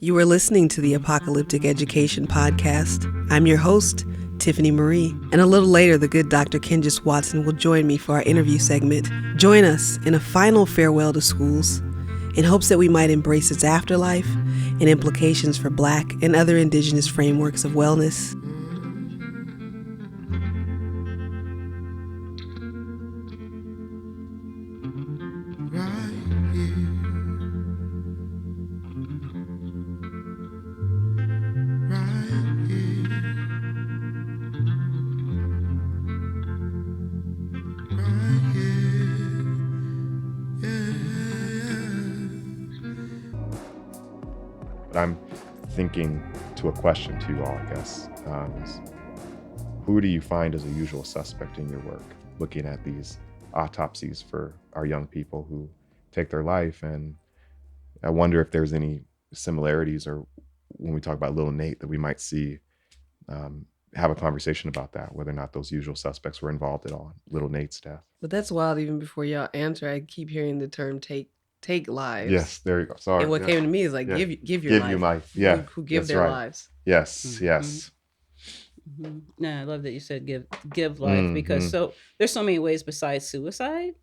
You are listening to the Apocalyptic Education Podcast. I'm your host, Tiffani Marie, and a little later, the good Dr. Kenjus Watson will join me for our interview segment. Join us in a final farewell to schools in hopes that we might embrace its afterlife and implications for Black and other Indigenous frameworks of wellness. I'm thinking to a question to you all, I guess, is who do you find as a usual suspect in your work, looking at these autopsies for our young people who take their life? And I wonder if there's any similarities, or when we talk about little Nate, that we might see, have a conversation about that, whether or not those usual suspects were involved at all in little Nate's death. But that's wild. Even before y'all answer, I keep hearing the term take lives. Yes, there you go. Sorry. And what came to me is like, give your life. You life. Yeah. Who give their right. lives. Yes, Mm-hmm. yes. Mm-hmm. No, I love that you said give life, because there's so many ways besides suicide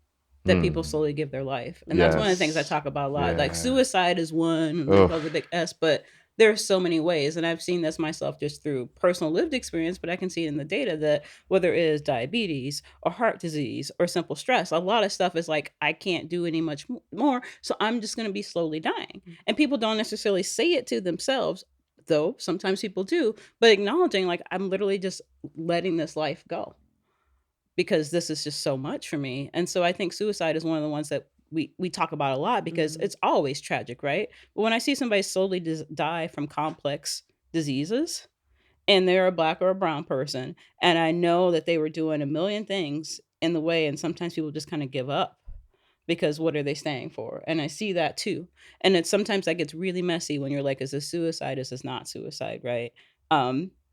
that people slowly give their life. And that's one of the things I talk about a lot. Like suicide is one, like with a big S, but there are so many ways. And I've seen this myself just through personal lived experience, but I can see in the data that whether it is diabetes or heart disease or simple stress, a lot of stuff is like, I can't do any much more. So I'm just going to be slowly dying. And people don't necessarily say it to themselves, though sometimes people do, but acknowledging like, I'm literally just letting this life go because this is just so much for me. And so I think suicide is one of the ones that we talk about a lot because it's always tragic, right? But when I see somebody slowly die from complex diseases and they're a Black or a brown person, and I know that they were doing a million things in the way, and sometimes people just kind of give up because what are they staying for? And I see that too. And it's sometimes that gets really messy when you're like, is this suicide? Is this not suicide, right?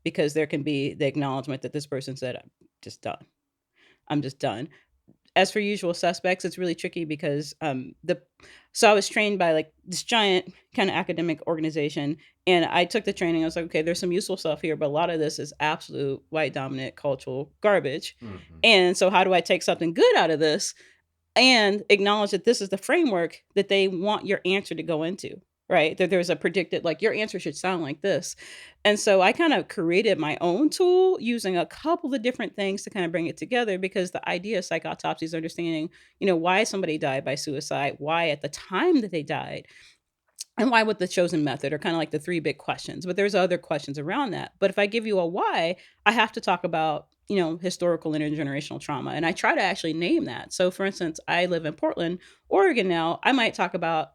Because there can be the acknowledgement that this person said, I'm just done. As for usual suspects, it's really tricky because so I was trained by like this giant kind of academic organization, and I took the training. I was like, okay, there's some useful stuff here, but a lot of this is absolute white dominant cultural garbage. And so how do I take something good out of this and acknowledge that this is the framework that they want your answer to go into, right? That there's a predicted, like your answer should sound like this. And so I kind of created my own tool using a couple of different things to kind of bring it together, because the idea of psych autopsy is understanding, why somebody died by suicide, why at the time that they died, and why with the chosen method are kind of like the three big questions. But there's other questions around that. But if I give you a why, I have to talk about historical intergenerational trauma. And I try to actually name that. So for instance, I live in Portland, Oregon now. I might talk about,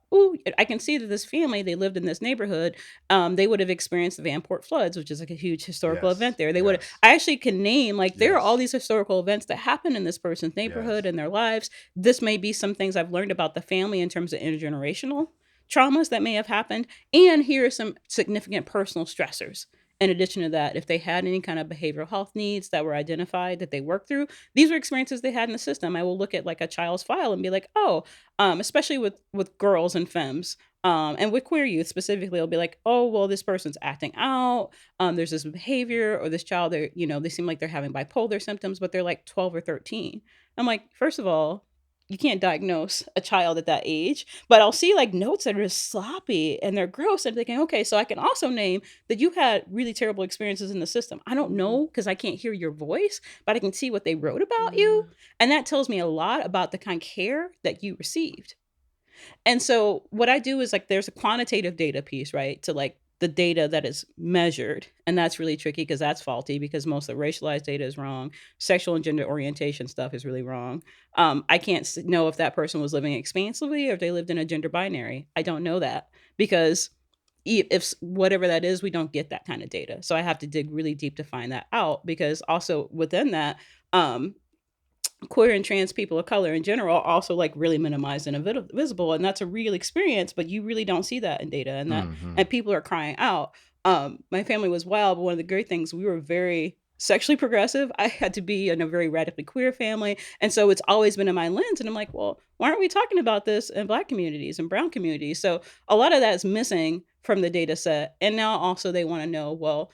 I can see that this family, they lived in this neighborhood. They would have experienced the Vanport floods, which is like a huge historical event there. I actually can name, like, there are all these historical events that happen in this person's neighborhood and their lives. This may be some things I've learned about the family in terms of intergenerational traumas that may have happened. And here are some significant personal stressors. In addition to that, if they had any kind of behavioral health needs that were identified that they worked through, these were experiences they had in the system. I will look at like a child's file and be like, especially with girls and femmes, and with queer youth specifically, it'll be like, oh, well, this person's acting out. There's this behavior, or this child, they seem like they're having bipolar symptoms, but they're like 12 or 13. I'm like, first of all, you can't diagnose a child at that age, but I'll see like notes that are just sloppy and they're gross, and thinking, okay, so I can also name that you had really terrible experiences in the system. I don't know because I can't hear your voice, but I can see what they wrote about you. And that tells me a lot about the kind of care that you received. And so what I do is like, there's a quantitative data piece, right? To like the data that is measured. And that's really tricky because that's faulty, because most of the racialized data is wrong. Sexual and gender orientation stuff is really wrong. I can't know if that person was living expansively or if they lived in a gender binary. I don't know that, because if whatever that is, we don't get that kind of data. So I have to dig really deep to find that out, because also within that, queer and trans people of color in general are also like really minimized and invisible, and that's a real experience, but you really don't see that in data, and that and people are crying out. My family was wild, but one of the great things, we were very sexually progressive. I had to be in a very radically queer family, and so it's always been in my lens, and I'm like, well, why aren't we talking about this in Black communities and brown communities? So a lot of that is missing from the data set. And now also they want to know, well,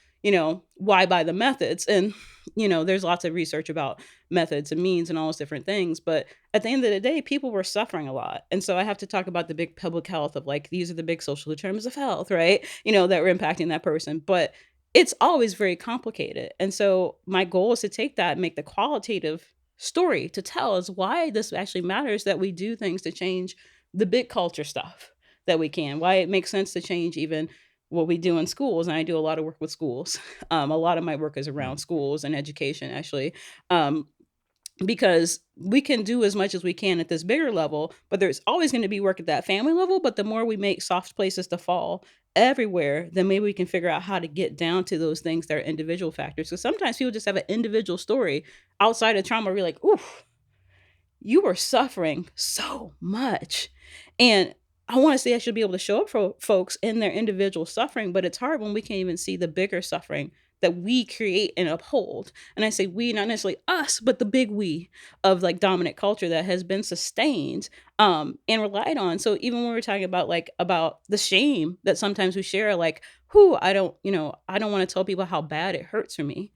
why by the methods? And, there's lots of research about methods and means and all those different things. But at the end of the day, people were suffering a lot. And so I have to talk about the big public health of like, these are the big social determinants of health, right? That were impacting that person. But it's always very complicated. And so my goal is to take that and make the qualitative story to tell us why this actually matters, that we do things to change the big culture stuff that we can, why it makes sense to change even what we do in schools. And I do a lot of work with schools. A lot of my work is around schools and education, actually. Because we can do as much as we can at this bigger level, but there's always going to be work at that family level. But the more we make soft places to fall everywhere, then maybe we can figure out how to get down to those things that are individual factors. So sometimes people just have an individual story outside of trauma where you're like, oof, you were suffering so much. And I want to say I should be able to show up for folks in their individual suffering, but it's hard when we can't even see the bigger suffering that we create and uphold. And I say we, not necessarily us, but the big we of like dominant culture that has been sustained and relied on. So even when we're talking about about the shame that sometimes we share, like, I don't want to tell people how bad it hurts for me.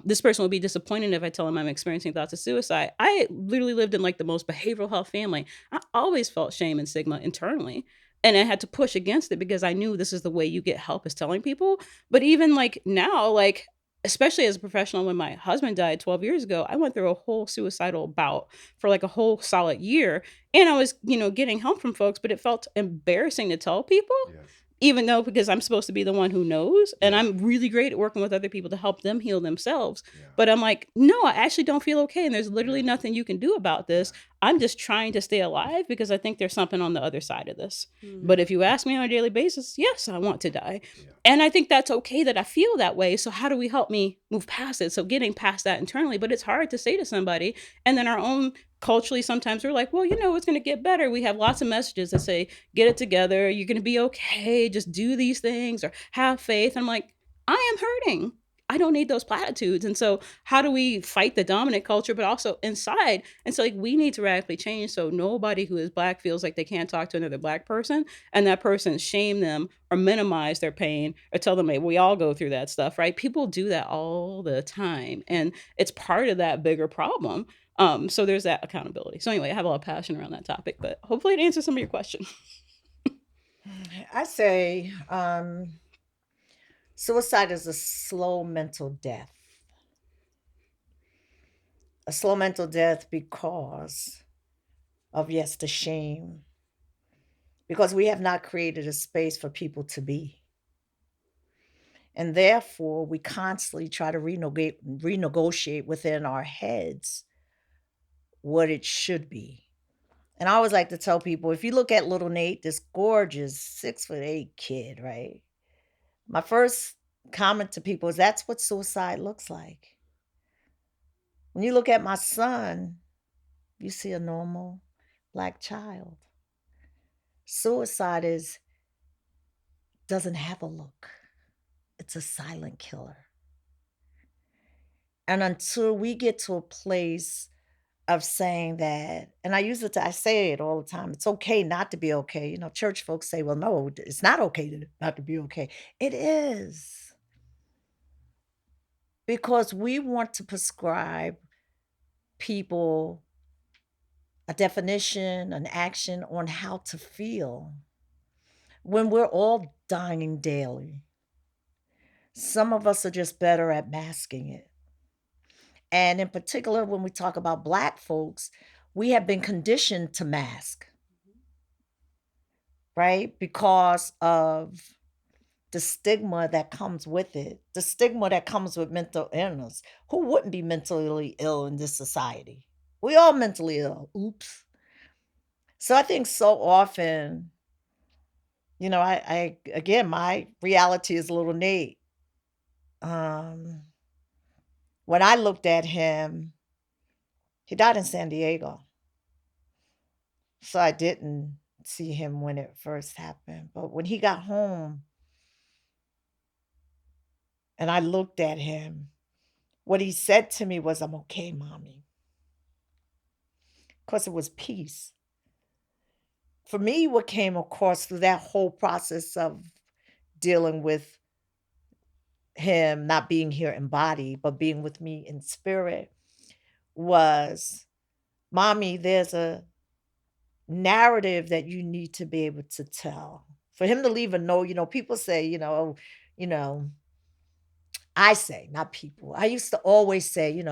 This person will be disappointed if I tell them I'm experiencing thoughts of suicide. I literally lived in like the most behavioral health family. I always felt shame and stigma internally. And I had to push against it because I knew this is the way you get help, is telling people. But even like now, like, especially as a professional, when my husband died 12 years ago, I went through a whole suicidal bout for like a whole solid year. And I was, getting help from folks, but it felt embarrassing to tell people. Yes. Even though, because I'm supposed to be the one who knows, and I'm really great at working with other people to help them heal themselves. Yeah. But I'm like, no, I actually don't feel okay. And there's literally nothing you can do about this. I'm just trying to stay alive because I think there's something on the other side of this. But if you ask me on a daily basis, yes, I want to die. Yeah. And I think that's okay that I feel that way. So how do we help me move past it? So getting past that internally, but it's hard to say to somebody. And then our own culturally, sometimes we're like, well, it's going to get better. We have lots of messages that say, get it together. You're going to be okay. Just do these things or have faith. I'm like, I am hurting. I don't need those platitudes. And so how do we fight the dominant culture, but also inside? And so like, we need to radically change. So nobody who is Black feels like they can't talk to another Black person, and that person shame them or minimize their pain or tell them, hey, we all go through that stuff, right? People do that all the time. And it's part of that bigger problem. So there's that accountability. So anyway, I have a lot of passion around that topic, but hopefully it answers some of your questions. I say suicide is a slow mental death. A slow mental death because of, yes, the shame. Because we have not created a space for people to be. And therefore, we constantly try to renegotiate within our heads what it should be. And I always like to tell people, if you look at little Nate, this gorgeous 6'8" kid, right? My first comment to people is that's what suicide looks like. When you look at my son, you see a normal Black child. Suicide doesn't have a look. It's a silent killer. And until we get to a place of saying that, and I say it all the time, it's okay not to be okay. Church folks say, well, no, it's not okay not to be okay. It is. Because we want to prescribe people a definition, an action on how to feel when we're all dying daily. Some of us are just better at masking it. And in particular, when we talk about Black folks, we have been conditioned to mask, right? Because of the stigma that comes with it, the stigma that comes with mental illness. Who wouldn't be mentally ill in this society? We all mentally ill. Oops. So I think so often, I again, my reality is little Nate. When I looked at him, he died in San Diego. So I didn't see him when it first happened. But when he got home and I looked at him, what he said to me was, I'm okay, mommy. Because it was peace. For me, what came across through that whole process of dealing with him not being here in body, but being with me in spirit, was, Mommy, there's a narrative that you need to be able to tell. For him to leave a note, people say, oh, you know, I say, not people. I used to always say,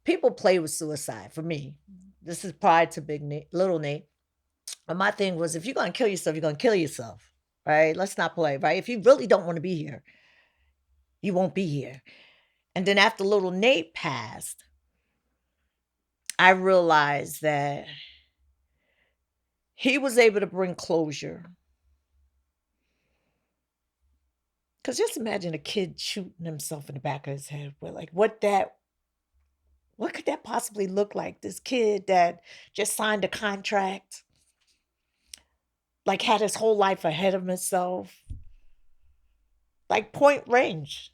people play with suicide for me. This is prior to Big Nate, Little Nate. And my thing was, if you're going to kill yourself, you're going to kill yourself, right? Let's not play, right? If you really don't want to be here, you won't be here. And then after Little Nate passed, I realized that he was able to bring closure. Because just imagine a kid shooting himself in the back of his head. What could that possibly look like? This kid that just signed a contract, had his whole life ahead of himself, point range.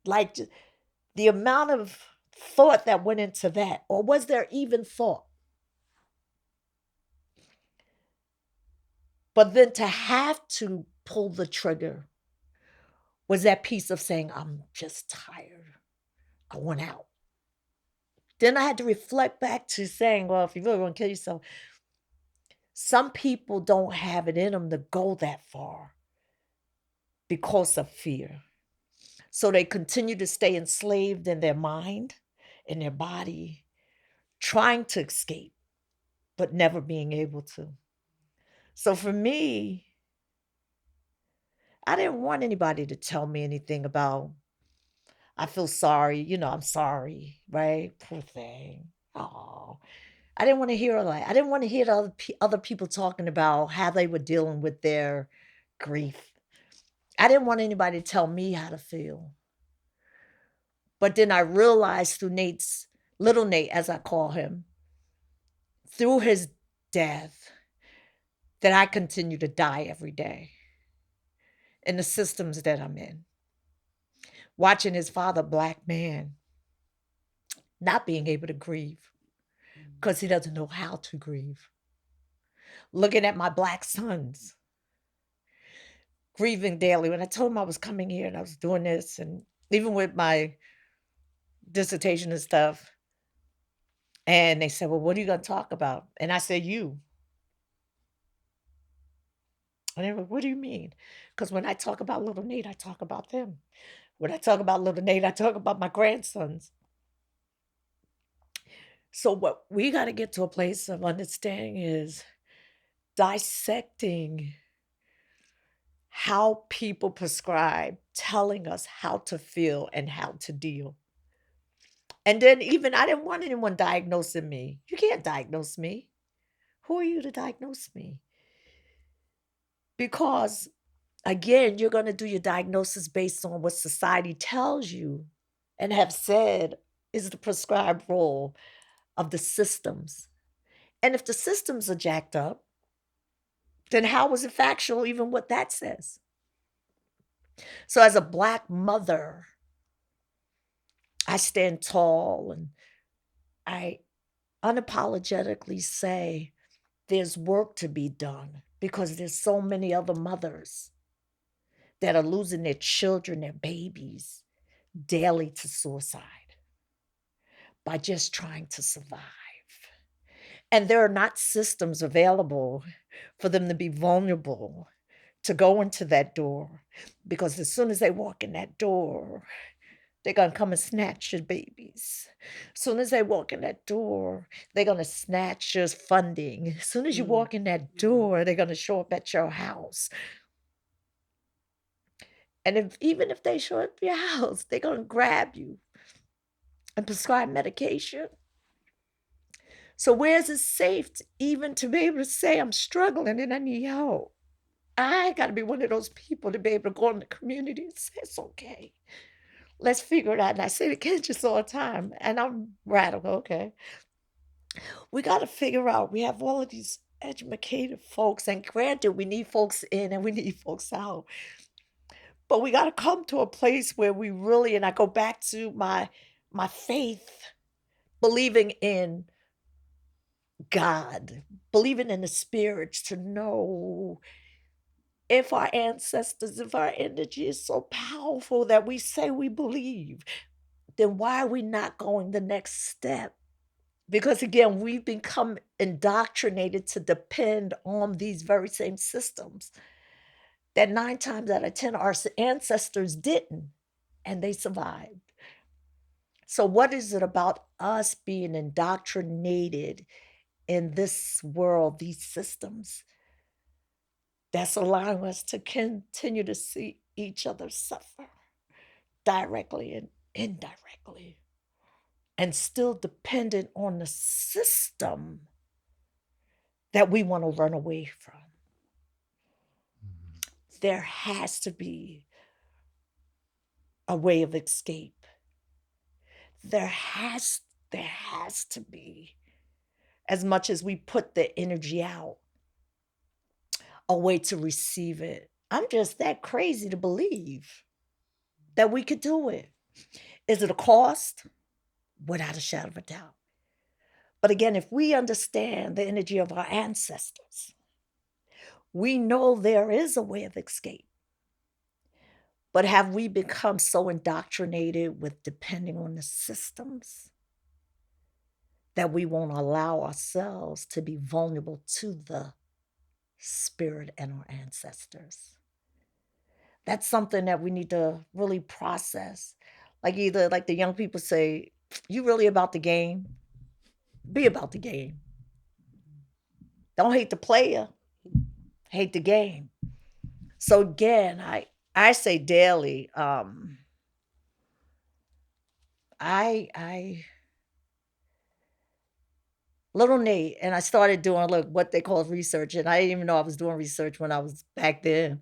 The amount of thought that went into that, or was there even thought? But then to have to pull the trigger was that piece of saying, I'm just tired. I want out. Then I had to reflect back to saying, well, if you really want to kill yourself, some people don't have it in them to go that far because of fear. So they continue to stay enslaved in their mind, in their body, trying to escape, but never being able to. So for me, I didn't want anybody to tell me anything about, I feel sorry, I'm sorry, right? Poor thing. Oh, I didn't want to hear that. I didn't want to hear other people talking about how they were dealing with their grief. I didn't want anybody to tell me how to feel. But then I realized through Little Nate, as I call him, through his death, that I continue to die every day in the systems that I'm in. Watching his father, Black man, not being able to grieve because he doesn't know how to grieve. Looking at my Black sons, grieving daily. When I told him I was coming here and I was doing this, and even with my dissertation and stuff, and they said, well, what are you going to talk about? And I said, you. And they were, what do you mean? Because when I talk about Little Nate, I talk about them. When I talk about Little Nate, I talk about my grandsons. So what we got to get to a place of understanding is dissecting how people prescribe, telling us how to feel and how to deal. And then even I didn't want anyone diagnosing me. You can't diagnose me. Who are you to diagnose me? Because again, you're going to do your diagnosis based on what society tells you and have said is the prescribed role of the systems. And if the systems are jacked up, then how is it factual even what that says? So as a Black mother, I stand tall and I unapologetically say there's work to be done because there's so many other mothers that are losing their children, their babies, daily to suicide by just trying to survive. And there are not systems available for them to be vulnerable to go into that door, because as soon as they walk in that door, they're going to come and snatch your babies. As soon as they walk in that door, they're going to snatch your funding. As soon as you walk in that door, they're going to show up at your house. And even if they show up at your house, they're going to grab you and prescribe medication. So where is it safe even to be able to say, I'm struggling and I need help? I got to be one of those people to be able to go in the community and say, it's okay. Let's figure it out. And I say to Kenjus all the time, and I'm radical, okay? We got to figure out, we have all of these educated folks, and granted, we need folks in and we need folks out. But we got to come to a place where we really, and I go back to my faith, believing in God, believing in the spirits, to know if our ancestors, if our energy is so powerful that we say we believe, then why are we not going the next step? Because again, we've become indoctrinated to depend on these very same systems that 9 times out of 10 our ancestors didn't, and they survived. So what is it about us being indoctrinated in this world, these systems, that's allowing us to continue to see each other suffer directly and indirectly, and still dependent on the system that we want to run away from? There has to be a way of escape. There has to be, as much as we put the energy out, a way to receive it. I'm just that crazy to believe that we could do it. Is it a cost? Without a shadow of a doubt. But again, if we understand the energy of our ancestors, we know there is a way of escape. But have we become so indoctrinated with depending on the systems that we won't allow ourselves to be vulnerable to the spirit and our ancestors? That's something that we need to really process. Like either like the young people say, you really about the game? Be about the game. Don't hate the player, hate the game. So again, I say daily, I little Nate, and I started doing what they call research, and I didn't even know I was doing research when I was back then.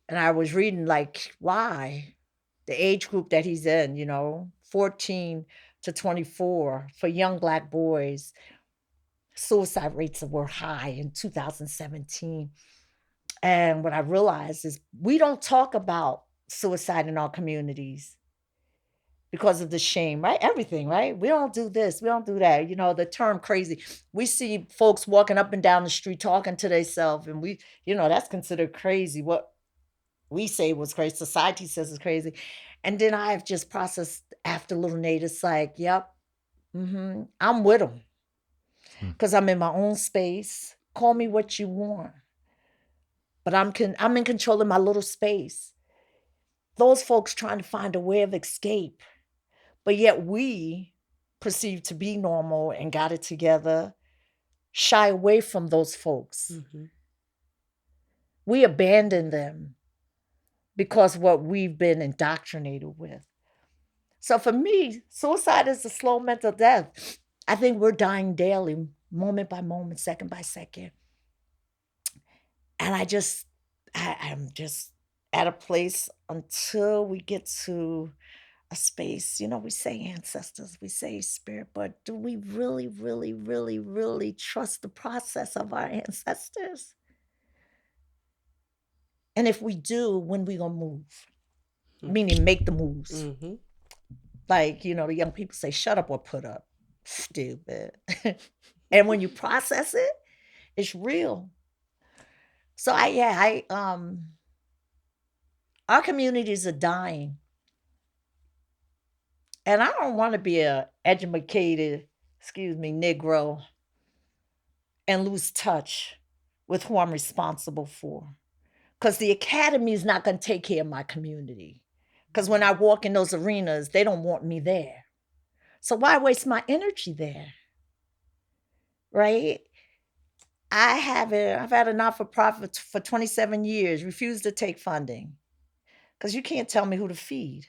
And I was reading like why the age group that he's in, 14 to 24 for young Black boys, suicide rates were high in 2017. And what I realized is we don't talk about suicide in our communities because of the shame, right? Everything, right? We don't do this, we don't do that. The term crazy. We see folks walking up and down the street talking to themselves, and that's considered crazy. What we say was crazy, society says is crazy. And then I've just processed after little Nate, it's like, yep, I'm with them because I'm in my own space. Call me what you want, but I'm in control of my little space. Those folks trying to find a way of escape, but yet we perceive to be normal and got it together, shy away from those folks. We abandon them because what we've been indoctrinated with. So for me, suicide is a slow mental death. I think we're dying daily, moment by moment, second by second. And I'm just at a place until we get to a space, we say ancestors, we say spirit, but do we really, really, really, really trust the process of our ancestors? And if we do, when we gonna move? Meaning make the moves. Like, the young people say, shut up or put up. Stupid. And when you process it, it's real. So our communities are dying. And I don't want to be a educated, Negro and lose touch with who I'm responsible for. Because the academy is not going to take care of my community. Because when I walk in those arenas, they don't want me there. So why waste my energy there? Right? I've had a not-for-profit for 27 years, refused to take funding. Because you can't tell me who to feed.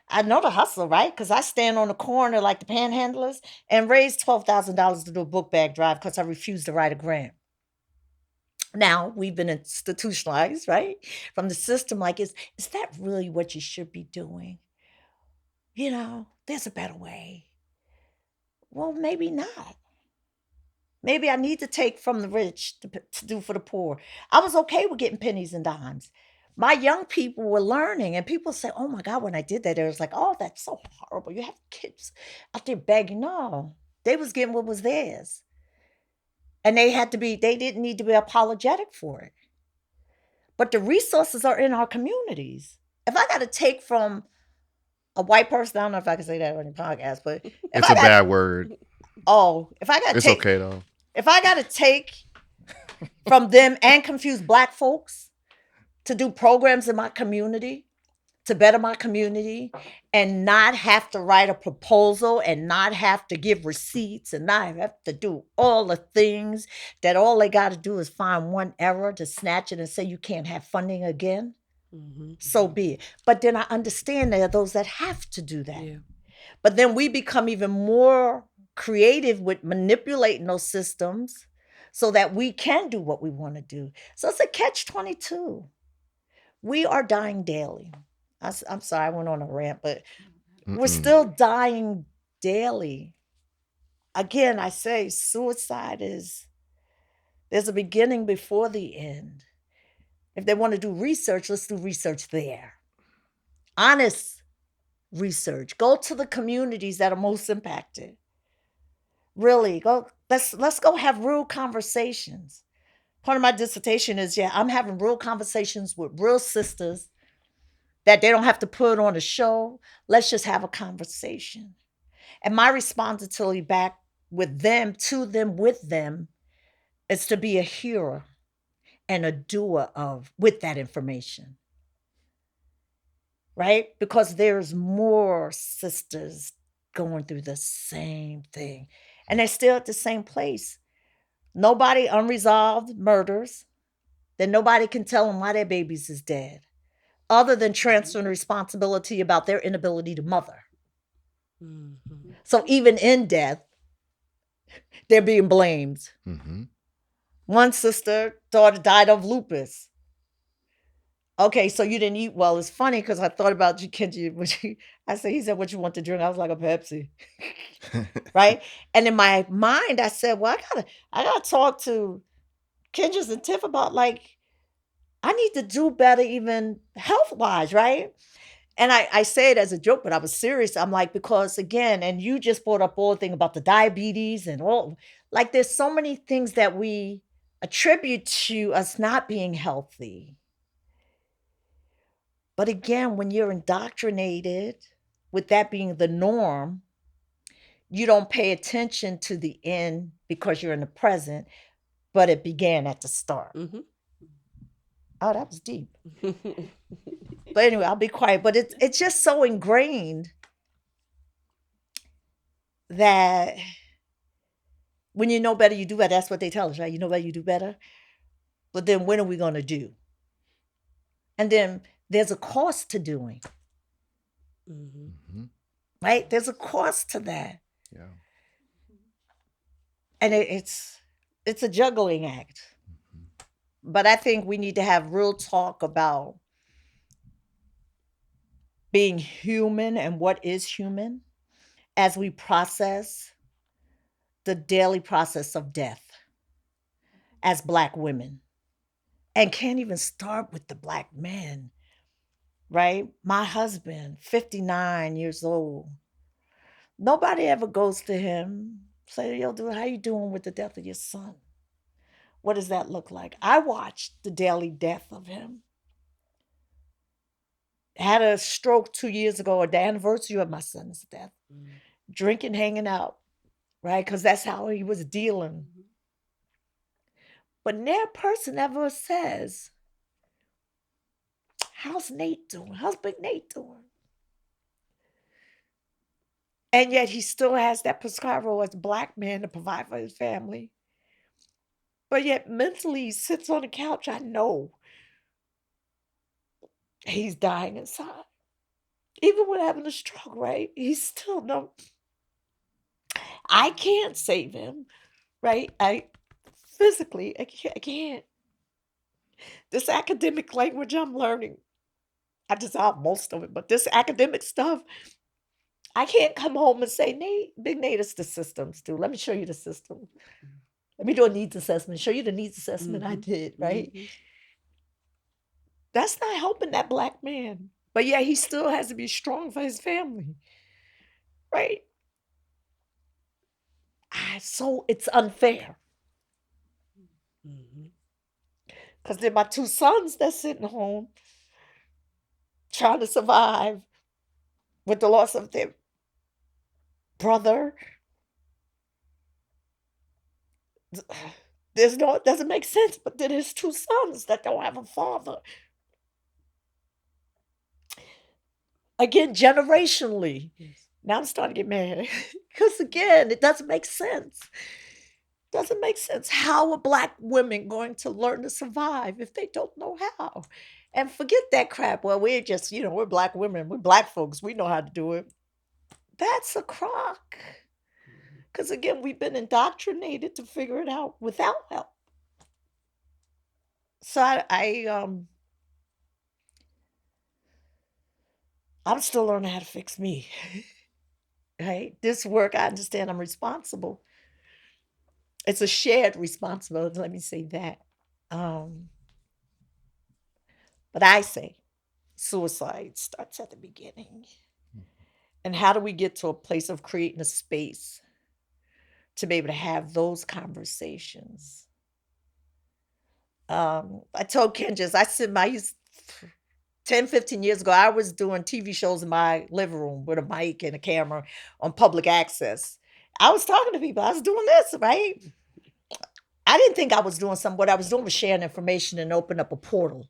I know the hustle, right? Because I stand on the corner like the panhandlers and raise $12,000 to do a book bag drive because I refused to write a grant. Now we've been institutionalized, right? From the system, like, is that really what you should be doing? There's a better way. Well, maybe not. Maybe I need to take from the rich to do for the poor. I was okay with getting pennies and dimes. My young people were learning, and people say, oh my God, when I did that, it was like, oh, that's so horrible. You have kids out there begging. No, they was getting what was theirs. And they didn't need to be apologetic for it. But the resources are in our communities. If I got to take from a white person, I don't know if I can say that on your podcast, but it's a bad word. If I got to It's take, okay though. if I got to take from them and confuse Black folks to do programs in my community, to better my community, and not have to write a proposal and not have to give receipts and not have to do all the things that all they got to do is find one error to snatch it and say you can't have funding again, so be it. But then I understand there are those that have to do that. Yeah. But then we become even more creative with manipulating those systems so that we can do what we want to do. So it's a catch-22. We are dying daily. I'm sorry, I went on a rant, but we're still dying daily. Again, I say suicide there's a beginning before the end. If they want to do research, let's do research there. Honest research. Go to the communities that are most impacted. Really, let's go have real conversations. Part of my dissertation is, I'm having real conversations with real sisters that they don't have to put on a show. Let's just have a conversation. And my responsibility back with them, to them, with them, is to be a hearer and a doer with that information. Right? Because there's more sisters going through the same thing. And they're still at the same place. Nobody unresolved murders. Then nobody can tell them why their babies is dead, other than transferring responsibility about their inability to mother. So even in death, they're being blamed. One sister daughter died of lupus. Okay, so you didn't eat well. It's funny because I thought about you, Kenji. He said, what you want to drink? I was like, a Pepsi. Right? And in my mind, I said, well, I gotta talk to Kenjus and Tiff about, like, I need to do better even health-wise, right? And I say it as a joke, but I was serious. I'm like, because again, and you just brought up all the thing about the diabetes and all, like, there's so many things that we attribute to us not being healthy. But again, when you're indoctrinated with that being the norm, you don't pay attention to the end because you're in the present, but it began at the start. Oh, that was deep. But anyway, I'll be quiet. But it's just so ingrained that when you know better, you do better. That's what they tell us, right? You know better, you do better. But then when are we going to do? And then there's a cost to doing. Right? There's a cost to that. Yeah. And it's a juggling act. But I think we need to have real talk about being human and what is human as we process the daily process of death as Black women. And can't even start with the Black men, right? My husband, 59 years old. Nobody ever goes to him, say, yo, dude, how you doing with the death of your son? What does that look like? I watched the daily death of him. Had a stroke 2 years ago at the anniversary of my son's death. Drinking, hanging out, right? Because that's how he was dealing. But never person ever says, how's Nate doing? How's Big Nate doing? And yet he still has that prescribed role as a Black man to provide for his family. But yet mentally he sits on the couch. I know he's dying inside. Even with having a stroke, right? He's still no. I can't save him, right? I can't. This academic language I'm learning, I dissolve most of it, but this academic stuff, I can't come home and say, Nate, Big Nate, it's the systems, dude. Let me show you the system. Let me do a needs assessment, show you the needs assessment I did, right? That's not helping that Black man. But yeah, he still has to be strong for his family, right? So it's unfair. Because they're my two sons that's sitting home trying to survive with the loss of their brother. It doesn't make sense, but then there's two sons that don't have a father. Again, generationally. Yes. Now I'm starting to get mad. Because again, it doesn't make sense. Doesn't make sense. How are Black women going to learn to survive if they don't know how? And forget that crap. Well, we're just, we're Black women. We're Black folks. We know how to do it. That's a crock. Because again, we've been indoctrinated to figure it out without help. So I'm still learning how to fix me. Right? This work, I understand I'm responsible. It's a shared responsibility. Let me say that. But I say suicide starts at the beginning. And how do we get to a place of creating a space to be able to have those conversations? I told Kenjus, I used 10, 15 years ago, I was doing TV shows in my living room with a mic and a camera on public access. I was talking to people. I was doing this, right? I didn't think I was doing something. What I was doing was sharing information and open up a portal.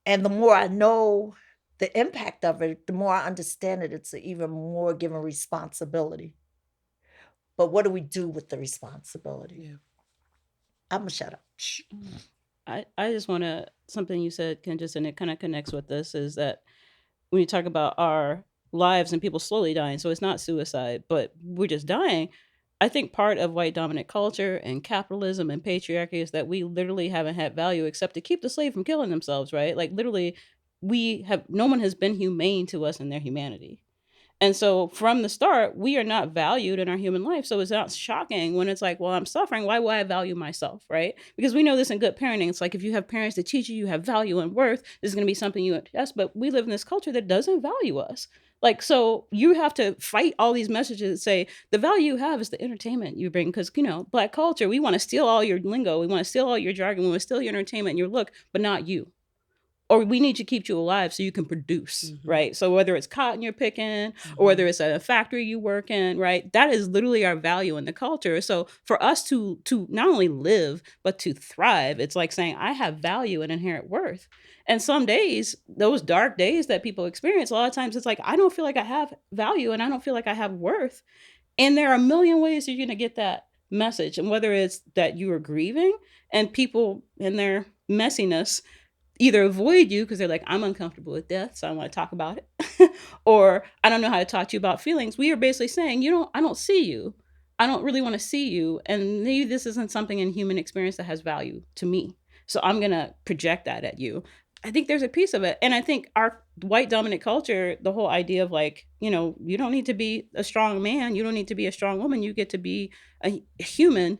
And the more I know the impact of it, the more I understand it, it's even more given responsibility. But what do we do with the responsibility? Yeah. I'm going to shut up. Shh. I just want to, something you said, Kenjus, and it kind of connects with this, is that when you talk about our lives and people slowly dying, so it's not suicide, but we're just dying. I think part of white dominant culture and capitalism and patriarchy is that we literally haven't had value except to keep the slave from killing themselves, right? Like literally, no one has been humane to us in their humanity. And so from the start, we are not valued in our human life. So it's not shocking when it's like, well, I'm suffering. Why would I value myself, right? Because we know this in good parenting. It's like if you have parents that teach you have value and worth, this is going to be something you adjust. But we live in this culture that doesn't value us. Like, so you have to fight all these messages that say the value you have is the entertainment you bring. Because, Black culture, we want to steal all your lingo. We want to steal all your jargon. We want to steal your entertainment and your look, but not you. Or we need to keep you alive so you can produce, right? So whether it's cotton you're picking or whether it's a factory you work in, right? That is literally our value in the culture. So for us to not only live, but to thrive, it's like saying, I have value and inherent worth. And some days, those dark days that people experience, a lot of times it's like, I don't feel like I have value and I don't feel like I have worth. And there are a million ways you're going to get that message. And whether it's that you are grieving and people in their messiness either avoid you because they're like, I'm uncomfortable with death, so I want to talk about it. Or I don't know how to talk to you about feelings. We are basically saying, I don't see you. I don't really want to see you. And maybe this isn't something in human experience that has value to me. So I'm going to project that at you. I think there's a piece of it. And I think our white dominant culture, the whole idea of like, you don't need to be a strong man. You don't need to be a strong woman. You get to be a human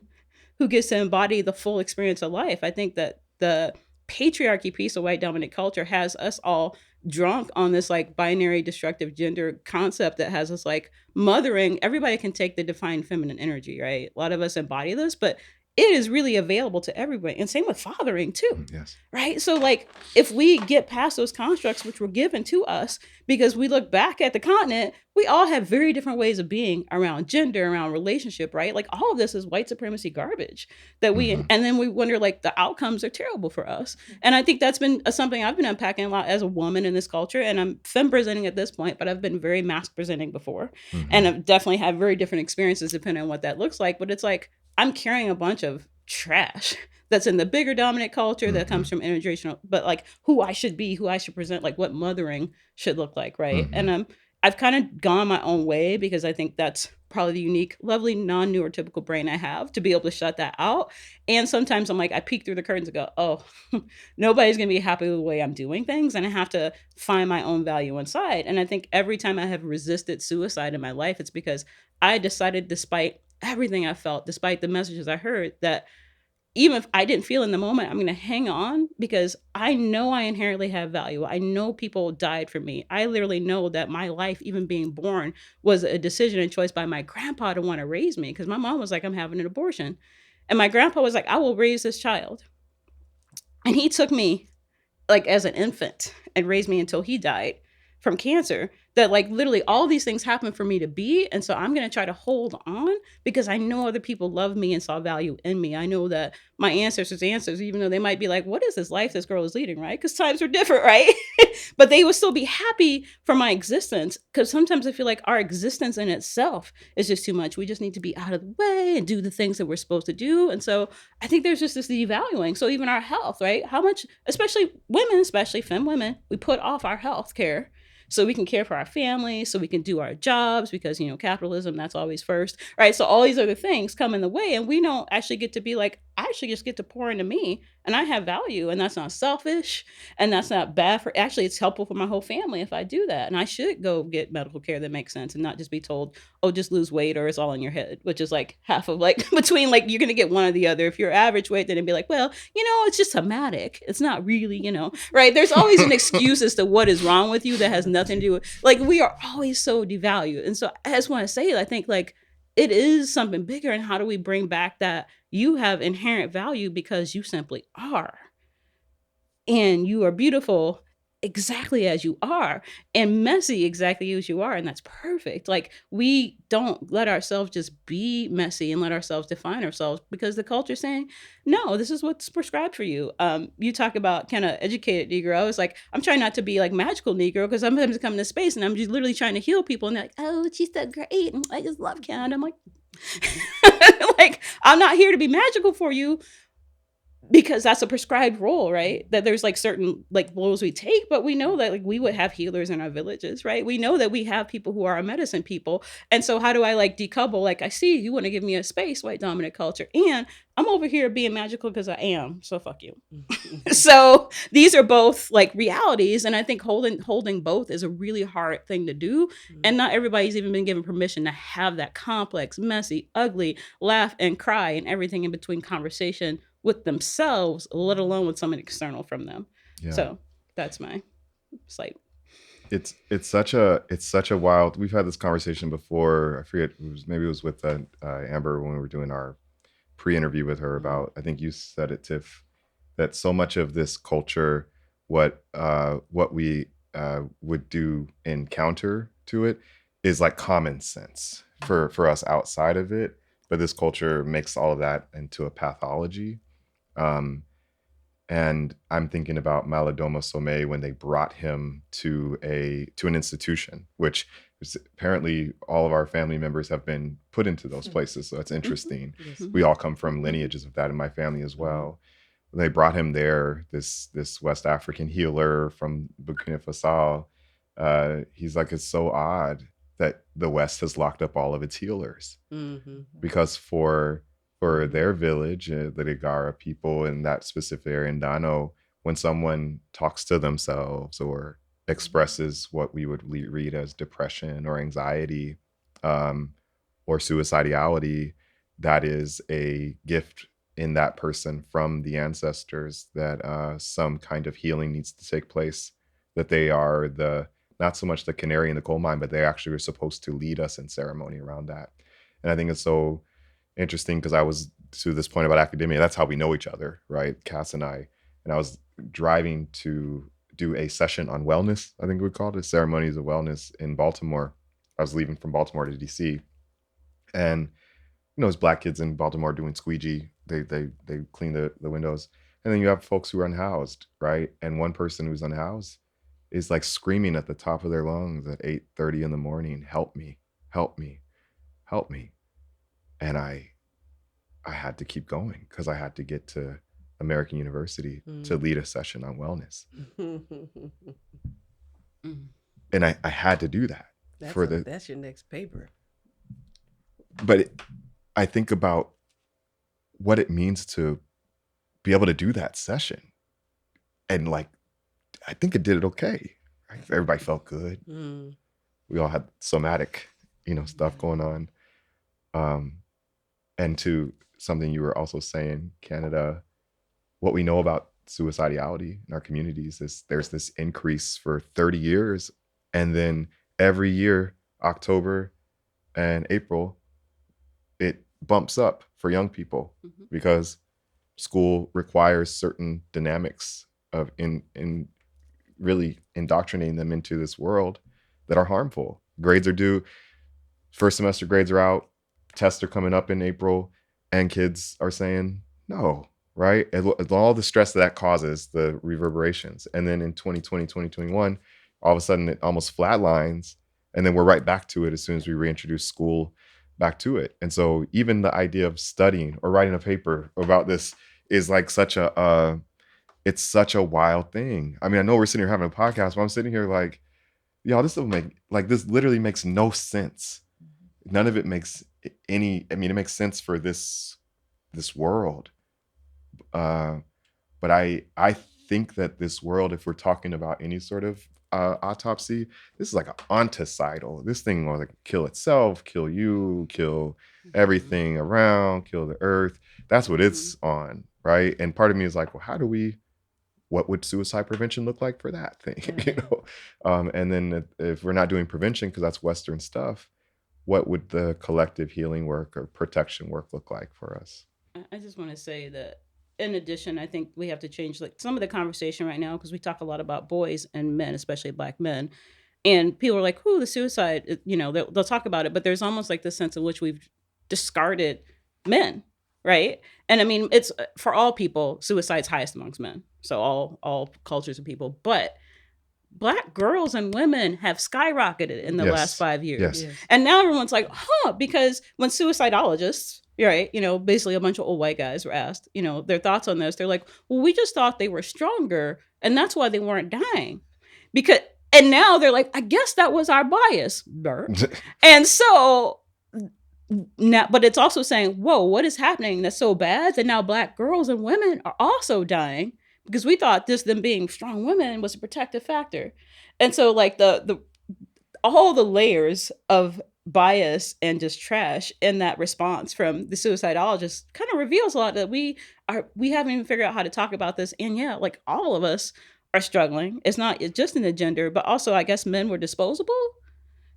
who gets to embody the full experience of life. I think that the patriarchy piece of white dominant culture has us all drunk on this like binary destructive gender concept that has us like mothering. Everybody can take the defined feminine energy, right? A lot of us embody this, but it is really available to everybody. And same with fathering too. Yes. Right? So like if we get past those constructs which were given to us, because we look back at the continent, we all have very different ways of being around gender, around relationship, right? Like all of this is white supremacy garbage that and then we wonder like the outcomes are terrible for us. And I think that's been something I've been unpacking a lot as a woman in this culture. And I'm femme presenting at this point, but I've been very mask presenting before. And I've definitely had very different experiences depending on what that looks like. But it's like, I'm carrying a bunch of trash that's in the bigger dominant culture that comes from intergenerational, but like who I should be, who I should present, like what mothering should look like, right? And I've kind of gone my own way because I think that's probably the unique, lovely, non-neurotypical brain I have to be able to shut that out. And sometimes I'm like, I peek through the curtains and go, oh, nobody's going to be happy with the way I'm doing things. And I have to find my own value inside. And I think every time I have resisted suicide in my life, it's because I decided, despite everything I felt, despite the messages I heard, that even if I didn't feel in the moment, I'm going to hang on because I know I inherently have value. I know people died for me. I literally know that my life, even being born, was a decision and choice by my grandpa to want to raise me because my mom was like, I'm having an abortion. And my grandpa was like, I will raise this child. And he took me like as an infant and raised me until he died from cancer. That like literally all these things happened for me to be. And so I'm going to try to hold on because I know other people love me and saw value in me. I know that my ancestors' even though they might be like, what is this life this girl is leading, right? Because times are different, right? But they would still be happy for my existence. Because sometimes I feel like our existence in itself is just too much. We just need to be out of the way and do the things that we're supposed to do. And so I think there's just this devaluing. So even our health, right? How much, especially women, especially femme women, we put off our health care so we can care for our families, so we can do our jobs because, capitalism, that's always first, right? So all these other things come in the way and we don't actually get to be like, I actually just get to pour into me and I have value and that's not selfish and that's not bad for, actually it's helpful for my whole family if I do that. And I should go get medical care that makes sense and not just be told, oh, just lose weight or it's all in your head, which is like half of like between like, you're going to get one or the other. If you're average weight, then it'd be like, well, it's just somatic. It's not really, right? There's always an excuse as to what is wrong with you that has nothing to do with, like, we are always so devalued. And so I just want to say, I think like it is something bigger. And how do we bring back that you have inherent value because you simply are, and you are beautiful exactly as you are and messy exactly as you are, and that's perfect. Like, we don't let ourselves just be messy and let ourselves define ourselves because the culture's saying, no, this is what's prescribed for you. You talk about kind of educated Negro. I was like, I'm trying not to be like magical Negro because sometimes I come to space and I'm just literally trying to heal people and they're like, oh, she's so great, I just love Canada. I'm like like, I'm not here to be magical for you, because that's a prescribed role, right? That there's like certain like roles we take, but we know that like we would have healers in our villages, right? We know that we have people who are our medicine people. And so how do I like decouple? Like, I see you want to give me a space, white dominant culture, and I'm over here being magical because I am. So fuck you. So these are both like realities. And I think holding both is a really hard thing to do. And not everybody's even been given permission to have that complex, messy, ugly, laugh and cry and everything in between conversation with themselves, let alone with someone external from them. Yeah. So that's my slight. It's such a wild. We've had this conversation before. I forget. Maybe it was with Amber when we were doing our pre-interview with her about. I think you said it, Tiff, that so much of this culture, what we would do in counter to it, is like common sense for us outside of it. But this culture makes all of that into a pathology. And I'm thinking about Malidoma Somé when they brought him to an institution, which is, apparently all of our family members have been put into those places. So it's interesting. We all come from lineages of that in my family as well. They brought him there, this West African healer from Burkina Faso. He's like, it's so odd that the West has locked up all of its healers, because for their village, the Igara people in that specific area in Dano, when someone talks to themselves or expresses what we would read as depression or anxiety or suicidality, that is a gift in that person from the ancestors that some kind of healing needs to take place, that they are not so much the canary in the coal mine, but they actually are supposed to lead us in ceremony around that. And I think it's so interesting because I was, to this point about academia, that's how we know each other, right? Cass and I was driving to do a session on wellness, I think we called it, ceremonies of wellness in Baltimore. I was leaving from Baltimore to DC, and it's Black kids in Baltimore doing squeegee. They clean the windows, and then you have folks who are unhoused, right? And one person who's unhoused is like screaming at the top of their lungs at 8:30 in the morning, help me, help me, help me. And I had to keep going because I had to get to American University to lead a session on wellness. And I had to do that. That's your next paper. But I think about what it means to be able to do that session. And like, I think it did it okay. Right? Everybody felt good. We all had somatic, stuff going on. And to something you were also saying, Canada, what we know about suicidality in our communities is there's this increase for 30 years. And then every year, October and April, it bumps up for young people because school requires certain dynamics of in really indoctrinating them into this world that are harmful. Grades are due, first semester grades are out, tests are coming up in April, and kids are saying no, right? And all the stress that causes, the reverberations. And then in 2020, 2021, all of a sudden it almost flatlines, and then we're right back to it as soon as we reintroduce school back to it. And so even the idea of studying or writing a paper about this is like such a it's such a wild thing. I mean, I know we're sitting here having a podcast, but I'm sitting here like, y'all, this literally makes no sense. None of it makes any, I mean, it makes sense for this world. But I think that this world, if we're talking about any sort of autopsy, this is like an onticidal. This thing will like kill itself, kill you, kill everything around, kill the earth. That's what it's on, right? And part of me is like, well, what would suicide prevention look like for that thing? You know, and then if we're not doing prevention because that's Western stuff, what would the collective healing work or protection work look like for us? I just want to say that in addition, I think we have to change like some of the conversation right now because we talk a lot about boys and men, especially Black men. And people are like, "Ooh, the suicide," you know, they'll talk about it, but there's almost like this sense in which we've discarded men, right? And I mean, it's for all people, suicide's highest amongst men. So all cultures and people, but Black girls and women have skyrocketed in the last 5 years. Yes. And now everyone's like, because when suicidologists, right, you know, basically a bunch of old white guys were asked, you know, their thoughts on this, they're like, well, we just thought they were stronger and that's why they weren't dying. And now they're like, I guess that was our bias. And so now, but it's also saying, whoa, what is happening that's so bad that now Black girls and women are also dying because we thought them being strong women was a protective factor. And so like the all the layers of bias and just trash in that response from the suicidologist kind of reveals a lot that we haven't even figured out how to talk about this. And yeah, like all of us are struggling. It's not just in the gender, but also I guess men were disposable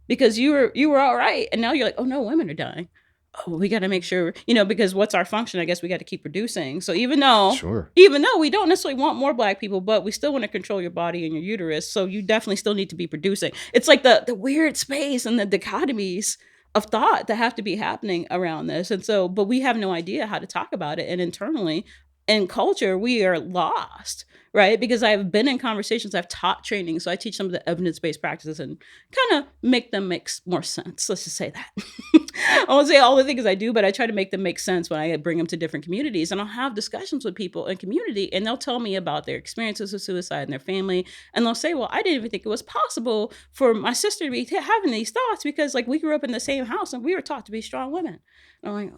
because you were all right. And now you're like, oh no, women are dying. Oh, we got to make sure, you know, because what's our function? I guess we got to keep producing. So even though we don't necessarily want more Black people, but we still want to control your body and your uterus. So you definitely still need to be producing. It's like the weird space and the dichotomies of thought that have to be happening around this. And so, but we have no idea how to talk about it. And internally in culture, we are lost, right? Because I've been in conversations, I've taught training. So I teach some of the evidence-based practices and kind of make them make more sense. Let's just say that. I won't say all the things I do, but I try to make them make sense when I bring them to different communities. And I'll have discussions with people in community and they'll tell me about their experiences with suicide and their family. And they'll say, well, I didn't even think it was possible for my sister to be having these thoughts because like we grew up in the same house and we were taught to be strong women. And I'm like,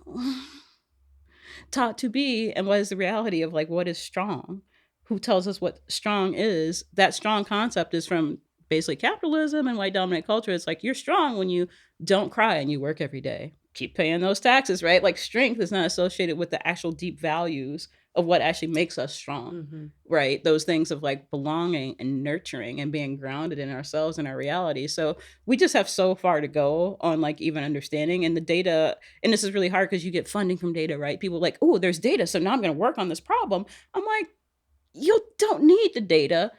taught to be, and what is the reality of like what is strong? Who tells us what strong is? That strong concept is from basically capitalism and white dominant culture. It's like you're strong when you don't cry and you work every day. Keep paying those taxes, right? Like strength is not associated with the actual deep values of what actually makes us strong, right? Those things of like belonging and nurturing and being grounded in ourselves and our reality. So we just have so far to go on like even understanding and the data. And this is really hard because you get funding from data, right? People are like, oh, there's data. So now I'm going to work on this problem. I'm like, you don't need the data.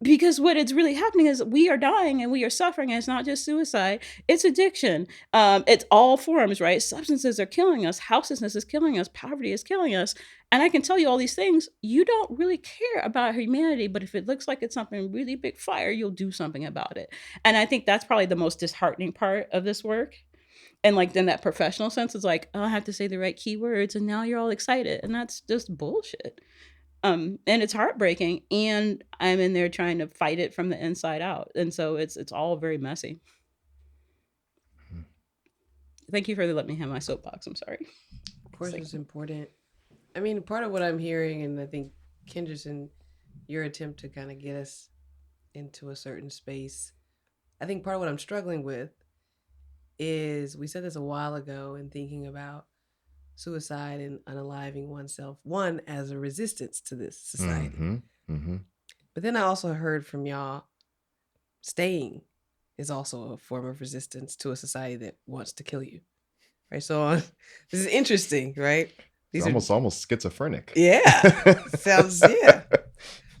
Because what is really happening is we are dying and we are suffering. And it's not just suicide. It's addiction. It's all forms, right? Substances are killing us. Houselessness is killing us. Poverty is killing us. And I can tell you all these things. You don't really care about humanity. But if it looks like it's something really big fire, you'll do something about it. And I think that's probably the most disheartening part of this work. And like in that professional sense, it's like, oh, I have to say the right keywords. And now you're all excited. And that's just bullshit. And it's heartbreaking, and I'm in there trying to fight it from the inside out, and so it's all very messy. Thank you for letting me have my soapbox. I'm sorry. Of course, it's important. I mean, part of what I'm hearing, and I think Kenjus and your attempt to kind of get us into a certain space, I think part of what I'm struggling with is we said this a while ago in thinking about suicide and unaliving oneself, one, as a resistance to this society. But then I also heard from y'all, staying is also a form of resistance to a society that wants to kill you. right? So this is interesting, right? These are almost schizophrenic. Yeah, sounds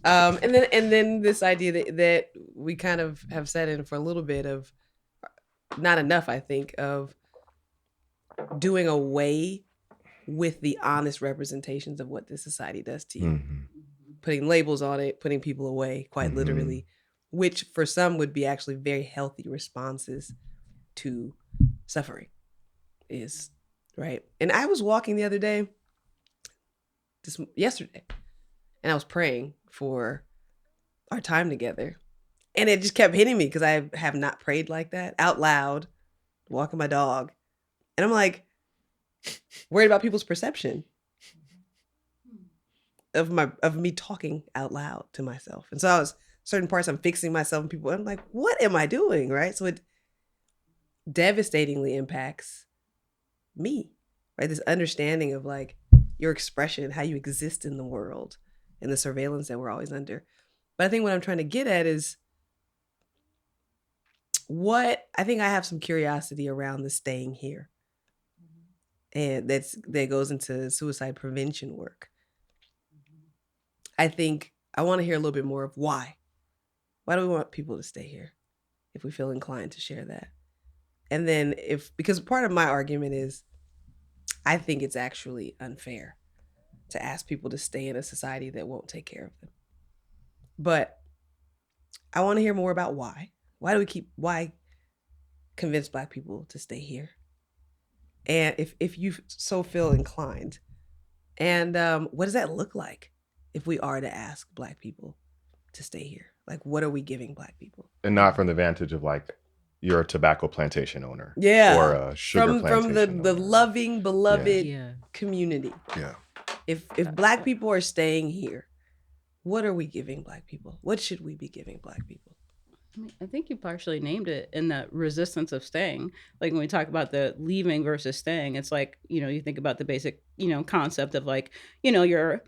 and then this idea that we kind of have set in for a little bit of, not enough, I think, of doing away with the honest representations of what this society does to you. Mm-hmm. Putting labels on it, putting people away, quite literally, which for some would be actually very healthy responses to suffering is, right? And I was walking the other day, yesterday, and I was praying for our time together. And it just kept hitting me because I have not prayed like that out loud, walking my dog. And I'm like, worried about people's perception of me talking out loud to myself. And so I was, certain parts I'm fixing myself, and people, I'm like, what am I doing? Right? So it devastatingly impacts me, right? This understanding of like your expression, how you exist in the world, and the surveillance that we're always under. But I think what I'm trying to get at is I think I have some curiosity around the staying here. And that goes into suicide prevention work. I think I want to hear a little bit more of why. Why do we want people to stay here if we feel inclined to share that? And then because part of my argument is I think it's actually unfair to ask people to stay in a society that won't take care of them. But I want to hear more about why. Why convince Black people to stay here? And if you so feel inclined, and what does that look like if we are to ask Black people to stay here? Like, what are we giving Black people? And not from the vantage of like, you're a tobacco plantation owner. Yeah. Or a sugar plantation from the owner. loving, beloved community. Yeah. If Black people are staying here, what are we giving Black people? What should we be giving Black people? I think you partially named it in that resistance of staying. Like when we talk about the leaving versus staying, it's like, you think about the basic, concept of like, your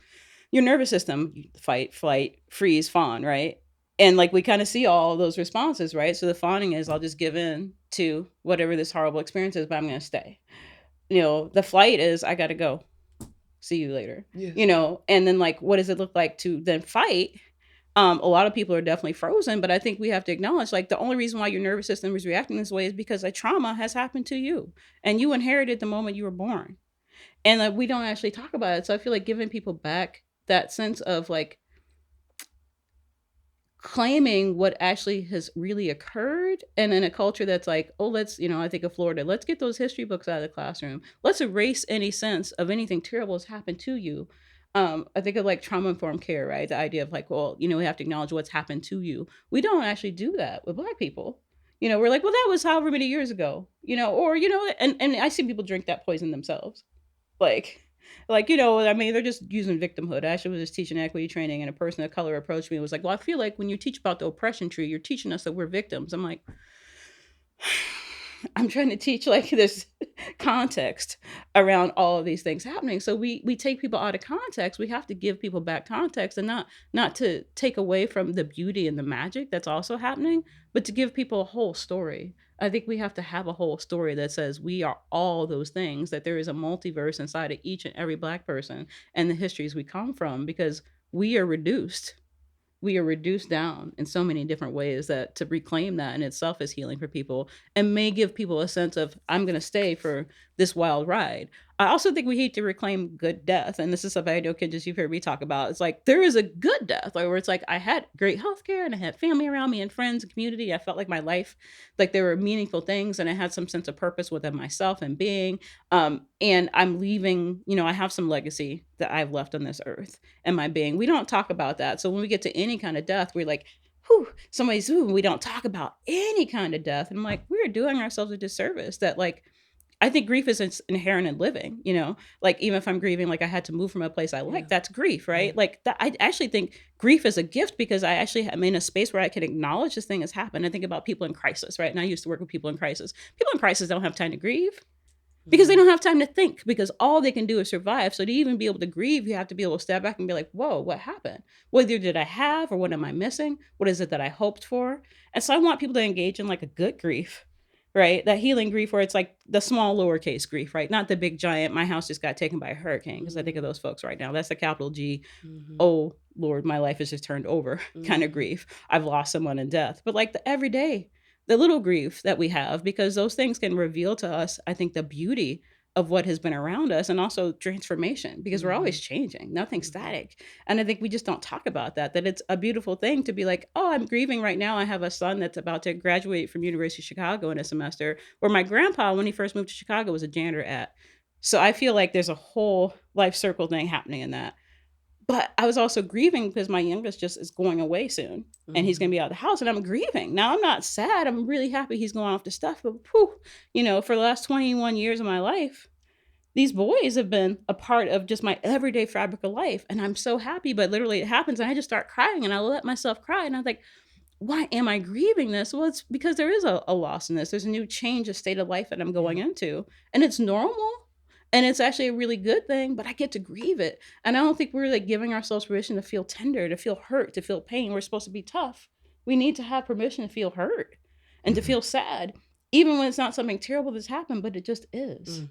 nervous system, fight, flight, freeze, fawn, right? And like we kind of see all those responses, right? So the fawning is I'll just give in to whatever this horrible experience is, but I'm going to stay. The flight is I got to go. See you later. Yes. And then like, what does it look like to then fight? A lot of people are definitely frozen, but I think we have to acknowledge like the only reason why your nervous system is reacting this way is because a trauma has happened to you and you inherited the moment you were born. And like, we don't actually talk about it. So I feel like giving people back that sense of like claiming what actually has really occurred. And in a culture that's like, oh, let's, I think of Florida, let's get those history books out of the classroom. Let's erase any sense of anything terrible has happened to you. I think of like trauma-informed care, right? The idea of like, well, we have to acknowledge what's happened to you. We don't actually do that with Black people. We're like, well, that was however many years ago, or, and I see people drink that poison themselves. Like, they're just using victimhood. I actually was just teaching equity training and a person of color approached me and was like, well, I feel like when you teach about the oppression tree, you're teaching us that we're victims. I'm like, I'm trying to teach like this context around all of these things happening. So we take people out of context. We have to give people back context and not to take away from the beauty and the magic that's also happening, but to give people a whole story. I think we have to have a whole story that says we are all those things, that there is a multiverse inside of each and every Black person and the histories we come from, because we are reduced down in so many different ways that to reclaim that in itself is healing for people and may give people a sense of, I'm going to stay for this wild ride. I also think we need to reclaim good death. And this is something I know, Kenjus, you've heard me talk about. It's like, there is a good death, like where it's like, I had great healthcare and I had family around me and friends and community. I felt like my life, like there were meaningful things and I had some sense of purpose within myself and being. And I'm leaving, I have some legacy that I've left on this earth and my being. We don't talk about that. So when we get to any kind of death, we're like, we don't talk about any kind of death. And I'm like, we're doing ourselves a disservice that like, I think grief is inherent in living, like even if I'm grieving, like I had to move from a place I like, that's grief, right? Yeah. Like that, I actually think grief is a gift because I actually am in a space where I can acknowledge this thing has happened. I think about people in crisis, right? And I used to work with people in crisis. People in crisis don't have time to grieve because they don't have time to think, because all they can do is survive. So to even be able to grieve, you have to be able to step back and be like, whoa, what happened? What either did I have or what am I missing? What is it that I hoped for? And so I want people to engage in like a good grief right? That healing grief where it's like the small lowercase grief, right? Not the big giant, my house just got taken by a hurricane, because I think of those folks right now. That's the capital G, oh Lord, my life is just turned over kind of grief. I've lost someone in death. But like the everyday, the little grief that we have, because those things can reveal to us, I think, the beauty of what has been around us, and also transformation, because we're always changing, nothing's static. And I think we just don't talk about that it's a beautiful thing to be like, oh, I'm grieving right now. I have a son that's about to graduate from University of Chicago in a semester, where my grandpa, when he first moved to Chicago, was a janitor at. So I feel like there's a whole life circle thing happening in that. But I was also grieving because my youngest just is going away soon, and he's going to be out of the house, and I'm grieving. Now, I'm not sad. I'm really happy he's going off to stuff. But whew, for the last 21 years of my life, these boys have been a part of just my everyday fabric of life. And I'm so happy, but literally it happens and I just start crying, and I let myself cry. And I'm like, why am I grieving this? Well, it's because there is a loss in this. There's a new change of state of life that I'm going into, and it's normal. And it's actually a really good thing, but I get to grieve it. And I don't think we're like giving ourselves permission to feel tender, to feel hurt, to feel pain. We're supposed to be tough. We need to have permission to feel hurt and to feel sad, even when it's not something terrible that's happened, but it just is.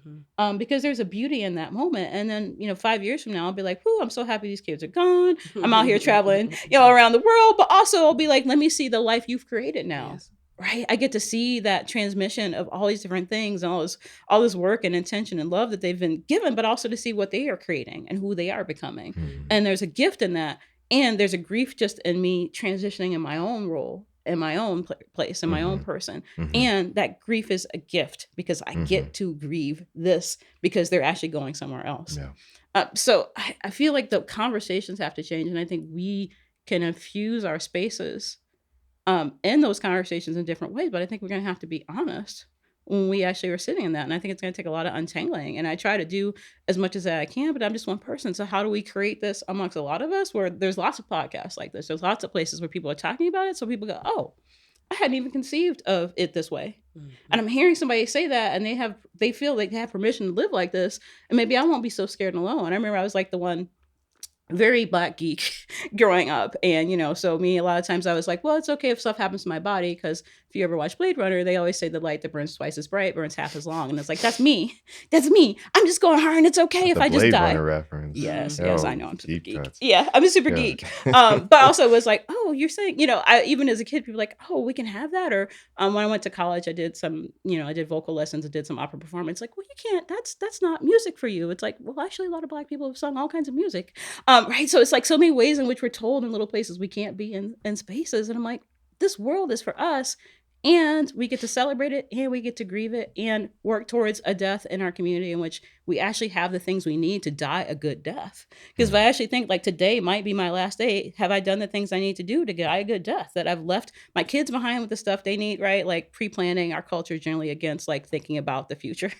Because there's a beauty in that moment. And then, 5 years from now, I'll be like, whoo, I'm so happy these kids are gone. I'm out here traveling, around the world. But also I'll be like, let me see the life you've created now. Yes. Right? I get to see that transmission of all these different things and all this work and intention and love that they've been given, but also to see what they are creating and who they are becoming. And there's a gift in that. And there's a grief just in me transitioning in my own role, in my own place, in my own person. And that grief is a gift, because I get to grieve this because they're actually going somewhere else. So I feel like the conversations have to change. And I think we can infuse our spaces in those conversations in different ways. But I think we're going to have to be honest when we actually are sitting in that. And I think it's going to take a lot of untangling. And I try to do as much as I can, but I'm just one person. So how do we create this amongst a lot of us, where there's lots of podcasts like this? There's lots of places where people are talking about it. So people go, oh, I hadn't even conceived of it this way. And I'm hearing somebody say that, and they feel like they have permission to live like this. And maybe I won't be so scared and alone. I remember I was like the one very Black geek growing up. And, so me, a lot of times I was like, well, it's okay if stuff happens to my body, because if you ever watch Blade Runner, they always say the light that burns twice as bright burns half as long. And it's like, that's me. That's me. I'm just going hard, and it's okay if I just Blade die. Runner reference. Yes, I know. I'm super geek. Cuts. Yeah, I'm a super geek. But also it was like, oh, you're saying, even as a kid, people were like, oh, we can have that. Or when I went to college, I did some, I did vocal lessons, I did some opera performance. Like, well, you can't, that's not music for you. It's like, well, actually a lot of Black people have sung all kinds of music. Right. So it's like so many ways in which we're told in little places we can't be in spaces. And I'm like, this world is for us, and we get to celebrate it, and we get to grieve it, and work towards a death in our community in which we actually have the things we need to die a good death. Because if I actually think like today might be my last day, have I done the things I need to do to die a good death? That I've left my kids behind with the stuff they need, right? Like pre-planning. Our culture is generally against like thinking about the future.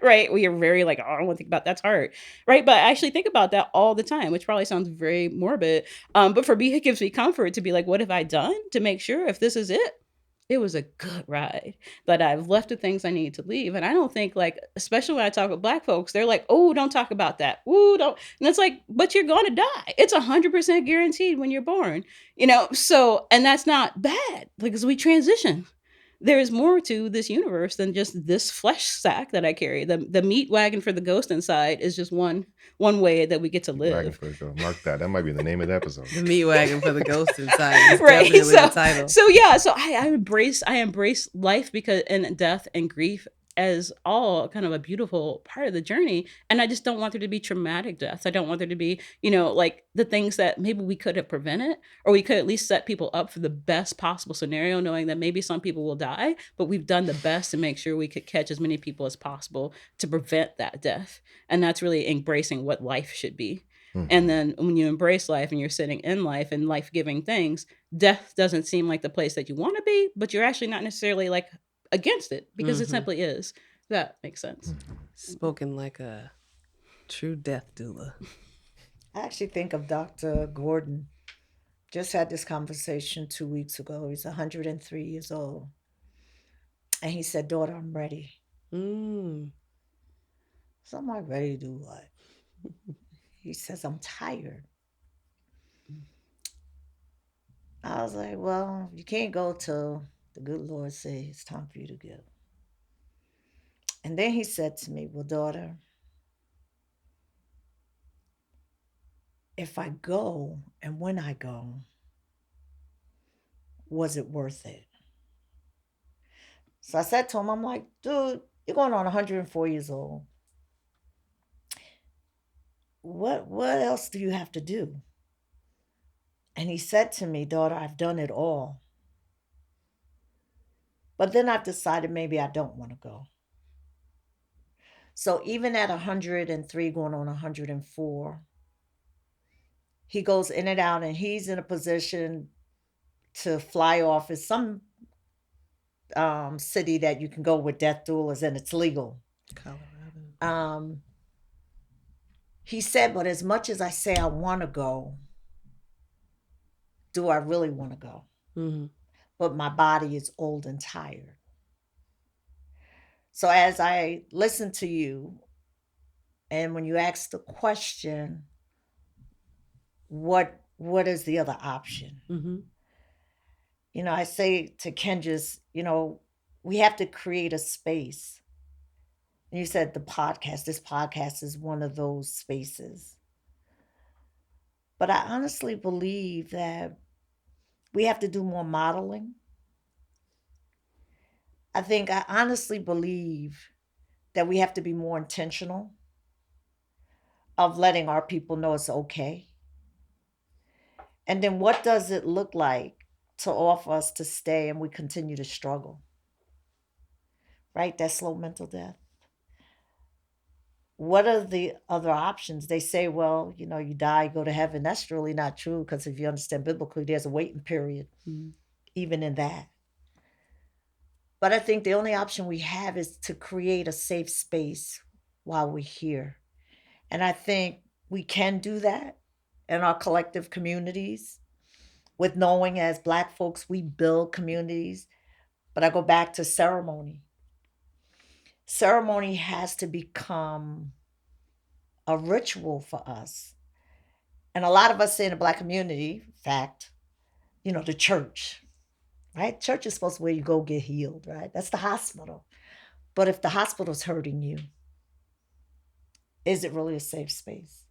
Right? We are very like, oh, I don't want to think about that's hard. Right? But I actually think about that all the time, which probably sounds very morbid. But for me, it gives me comfort to be like, what have I done to make sure if this is it was a good ride, that I've left the things I need to leave. And I don't think like, especially when I talk with Black folks, they're like, oh, don't talk about that. Ooh, don't. And it's like, but you're going to die. It's 100% guaranteed when you're born, So, and that's not bad, because we transition. There is more to this universe than just this flesh sack that I carry. The meat wagon for the ghost inside is just one way that we get to live. Mark that. That might be the name of the episode. The meat wagon for the ghost inside is right. definitely the title. So yeah. So I embrace life and death and grief as all kind of a beautiful part of the journey. And I just don't want there to be traumatic deaths. I don't want there to be, like the things that maybe we could have prevented, or we could at least set people up for the best possible scenario, knowing that maybe some people will die, but we've done the best to make sure we could catch as many people as possible to prevent that death. And that's really embracing what life should be. And then when you embrace life and you're sitting in life and life-giving things, death doesn't seem like the place that you want to be, but you're actually not necessarily like against it, because it simply is. That makes sense. Spoken like a true death doula. I actually think of Dr. Gordon. Just had this conversation 2 weeks ago. He's 103 years old. And he said, daughter, I'm ready. So I'm like, ready to do what? He says, I'm tired. I was like, well, you can't go till the good Lord says it's time for you to go. And then he said to me, well, daughter, if I go and when I go, was it worth it? So I said to him, I'm like, dude, you're going on 104 years old. What else do you have to do? And he said to me, daughter, I've done it all. But then I've decided maybe I don't want to go. So even at 103, going on 104, he goes in and out, and he's in a position to fly off. It's some city that you can go with death doulas, and it's legal. Colorado. He said, but as much as I say I want to go, do I really want to go? Mm-hmm. But my body is old and tired. So as I listen to you, and when you ask the question, what is the other option? Mm-hmm. You know, I say to Kenjus, you know, we have to create a space. And you said this podcast is one of those spaces. But I honestly believe that we have to do more modeling. I honestly believe that we have to be more intentional of letting our people know it's okay. And then what does it look like to offer us to stay and we continue to struggle? Right? That slow mental death. What are the other options? They say, well, you know, you die, you go to heaven. That's really not true, because if you understand biblically, there's a waiting period, even in that. But I think the only option we have is to create a safe space while we're here. And I think we can do that in our collective communities, with knowing as Black folks, we build communities. But I go back to ceremony. Ceremony has to become a ritual for us. And a lot of us in the Black community, in fact, you know, the church, right? Church is supposed to be where you go get healed, right? That's the hospital. But if the hospital's hurting you, is it really a safe space?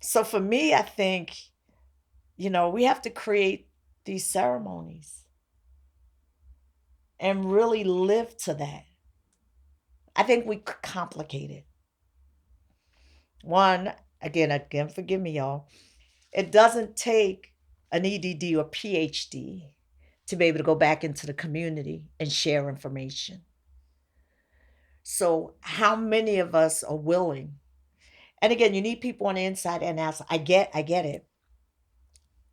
So for me, I think, you know, we have to create these ceremonies and really live to that. I think we complicate it. One, again, forgive me, y'all. It doesn't take an EDD or PhD to be able to go back into the community and share information. So how many of us are willing? And again, you need people on the inside and outside. I get it.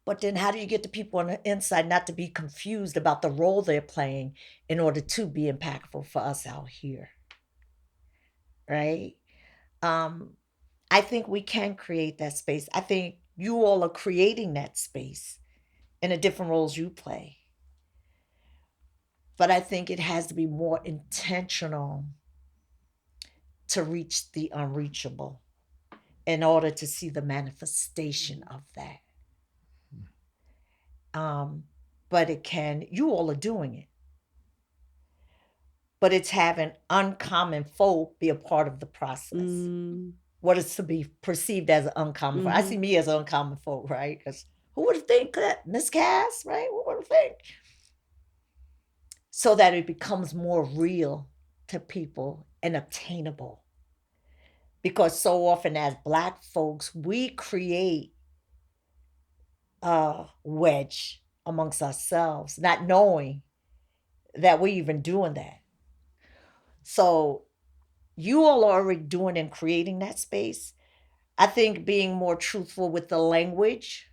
But then how do you get the people on the inside not to be confused about the role they're playing in order to be impactful for us out here? Right? I think we can create that space. I think you all are creating that space in the different roles you play. But I think it has to be more intentional to reach the unreachable in order to see the manifestation of that. But you all are doing it. But it's having uncommon folk be a part of the process. What is to be perceived as an uncommon folk. I see me as an uncommon folk, right? Because who would think that? Miss Cass, right? Who would think? So that it becomes more real to people and obtainable. Because so often as Black folks, we create a wedge amongst ourselves, not knowing that we're even doing that. So you all are already doing and creating that space. I think being more truthful with the language,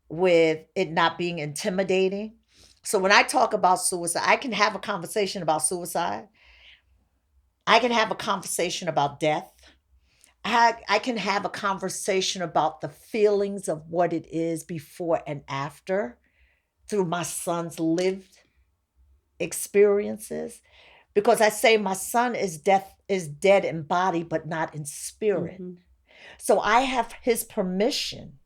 with it not being intimidating. So when I talk about suicide, I can have a conversation about suicide. I can have a conversation about death. I can have a conversation about the feelings of what it is before and after through my son's lived experiences. Because I say my son is dead in body, but not in spirit. So I have his permission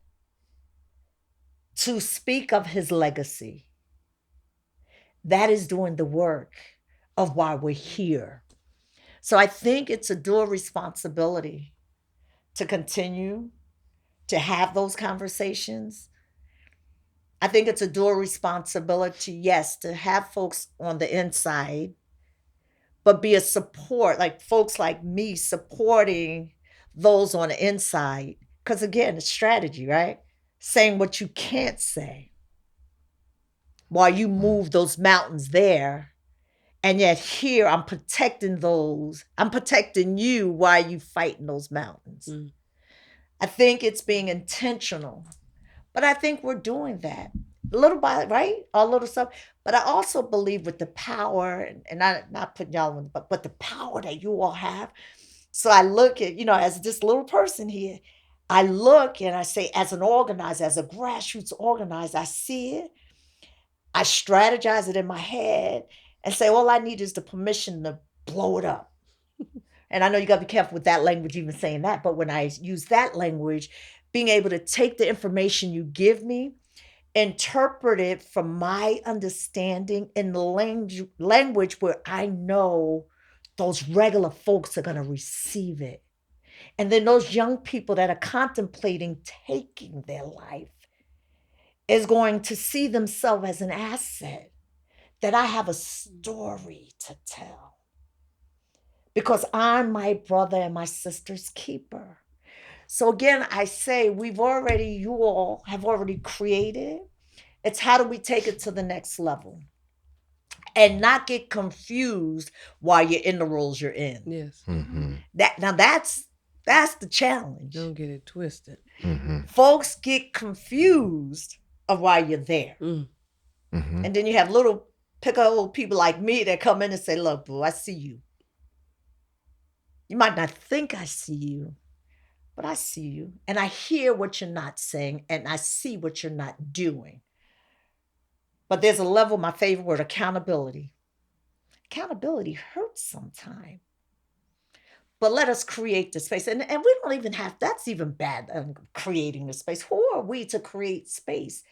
to speak of his legacy. That is doing the work of why we're here. So I think it's a dual responsibility to continue to have those conversations. I think it's a dual responsibility, yes, to have folks on the inside, but be a support, like folks like me supporting those on the inside. Because again, it's strategy, right? Saying what you can't say while you move those mountains there. And yet here I'm protecting you while you fighting those mountains. I think it's being intentional, but I think we're doing that little by right, a little stuff. But I also believe with the power, and not putting y'all in, but the power that you all have. So I look at, as this little person here, I look and I say, as an organizer, as a grassroots organizer, I see it, I strategize it in my head and say, all I need is the permission to blow it up. And I know you got to be careful with that language, even saying that. But when I use that language, being able to take the information you give me, interpret it from my understanding in the language where I know those regular folks are going to receive it. And then those young people that are contemplating taking their life is going to see themselves as an asset, that I have a story to tell. Because I'm my brother and my sister's keeper. So again, I say you all have already created. It's how do we take it to the next level and not get confused while you're in the roles you're in. Yes. That's the challenge. Don't get it twisted. Folks get confused of why you're there. And then you have pick up old people like me that come in and say, look, boo, I see you. You might not think I see you, but I see you. And I hear what you're not saying, and I see what you're not doing. But there's a level, my favorite word, accountability. Accountability hurts sometimes. But let us create the space. And we don't even have, that's even bad, creating the space. Who are we to create space?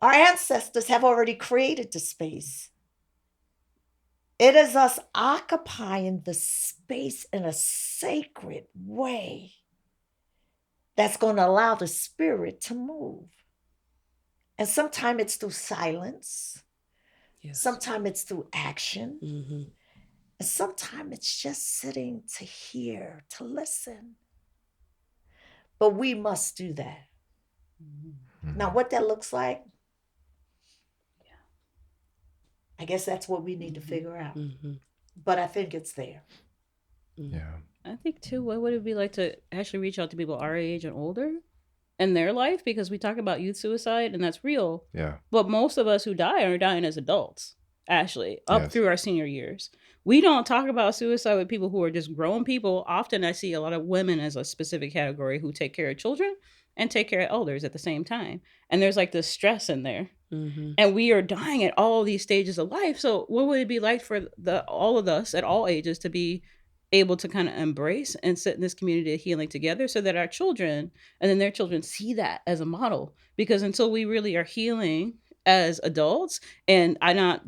Our ancestors have already created the space. It is us occupying the space in a sacred way that's going to allow the spirit to move. And sometimes it's through silence. Yes. Sometimes it's through action. And sometimes it's just sitting to hear, to listen. But we must do that. Now, what that looks like, I guess that's what we need to figure out. But I think it's there. Yeah. I think too, what would it be like to actually reach out to people our age and older in their life? Because we talk about youth suicide and that's real. Yeah. But most of us who die are dying as adults, actually, up through our senior years. We don't talk about suicide with people who are just grown people. Often I see a lot of women as a specific category who take care of children and take care of elders at the same time. And there's like this stress in there. And we are dying at all these stages of life. So what would it be like for all of us at all ages to be able to kind of embrace and sit in this community of healing together so that our children and then their children see that as a model? Because until we really are healing as adults, and I'm not,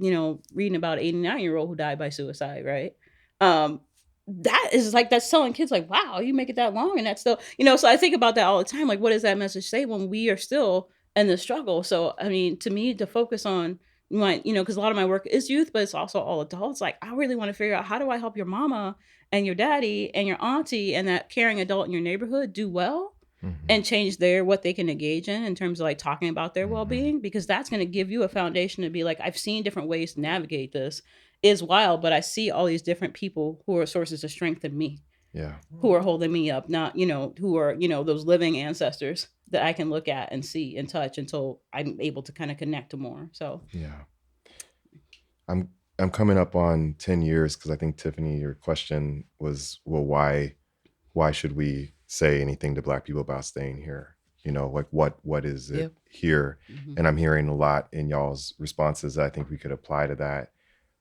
reading about an 89-year-old who died by suicide, right? That is like, that's telling kids like, wow, you make it that long. And that's still, so I think about that all the time. Like, what does that message say when we are still in the struggle? So, I mean, to me, to focus on my, because a lot of my work is youth, but it's also all adults. Like, I really want to figure out, how do I help your mama and your daddy and your auntie and that caring adult in your neighborhood do well and change what they can engage in terms of like talking about their well-being, because that's going to give you a foundation to be like, I've seen different ways to navigate this. Is wild, but I see all these different people who are sources of strength in me. Yeah. Who are holding me up, not, who are, those living ancestors that I can look at and see and touch until I'm able to kind of connect to more. So, yeah. I'm coming up on 10 years because I think, Tiffani, your question was, well, why should we say anything to Black people about staying here? Like what is it here? And I'm hearing a lot in y'all's responses that I think we could apply to that.